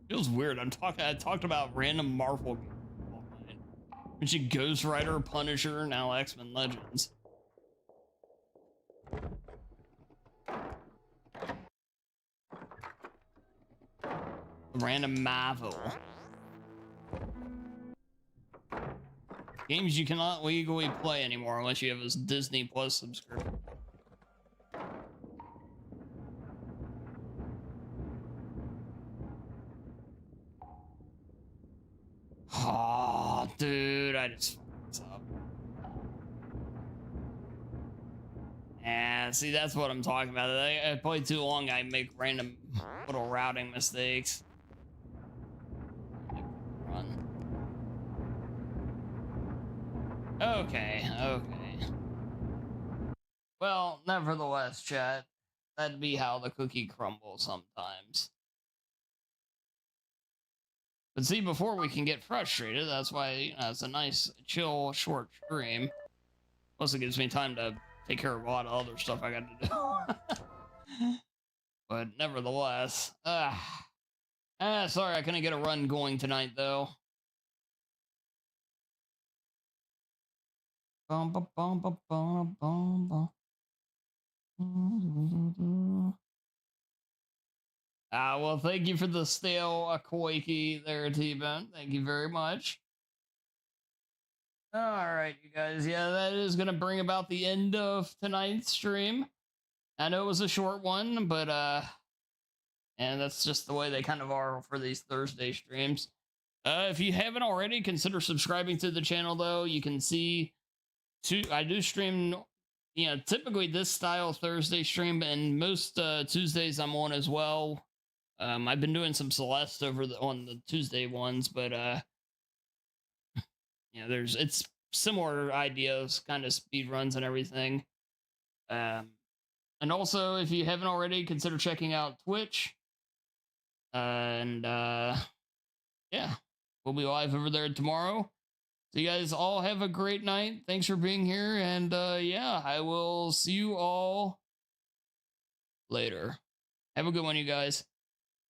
Feels weird. I talked about random Marvel games all night. When she Ghost Rider, Punisher, now X-Men Legends. Random Marvel. Games you cannot legally play anymore unless you have a Disney Plus subscription. Oh, dude, I just fucked this up. Yeah, see, that's what I'm talking about. I play too long, I make random little routing mistakes. Run. Okay, okay. Well, nevertheless, chat, that'd be how the cookie crumbles sometimes. But see, before we can get frustrated, that's why, you know, it's a nice, chill, short stream. Plus, it gives me time to take care of a lot of other stuff I got to do. But nevertheless, sorry I couldn't get a run going tonight, though. Bum, bum, bum, bum, bum, bum, bum. Well, thank you for the stale Koiki there, T-Bone. Thank you very much. All right, you guys. Yeah, that is going to bring about the end of tonight's stream. I know it was a short one, but, and that's just the way they kind of are for these Thursday streams. If you haven't already, consider subscribing to the channel, though. You can see, I do stream, you know, typically this style Thursday stream, and most Tuesdays I'm on as well. I've been doing some Celeste on the Tuesday ones, but you know, it's similar ideas, kind of speed runs and everything. And also, if you haven't already, consider checking out Twitch. And yeah, we'll be live over there tomorrow. So you guys all have a great night. Thanks for being here, and yeah, I will see you all later. Have a good one, you guys.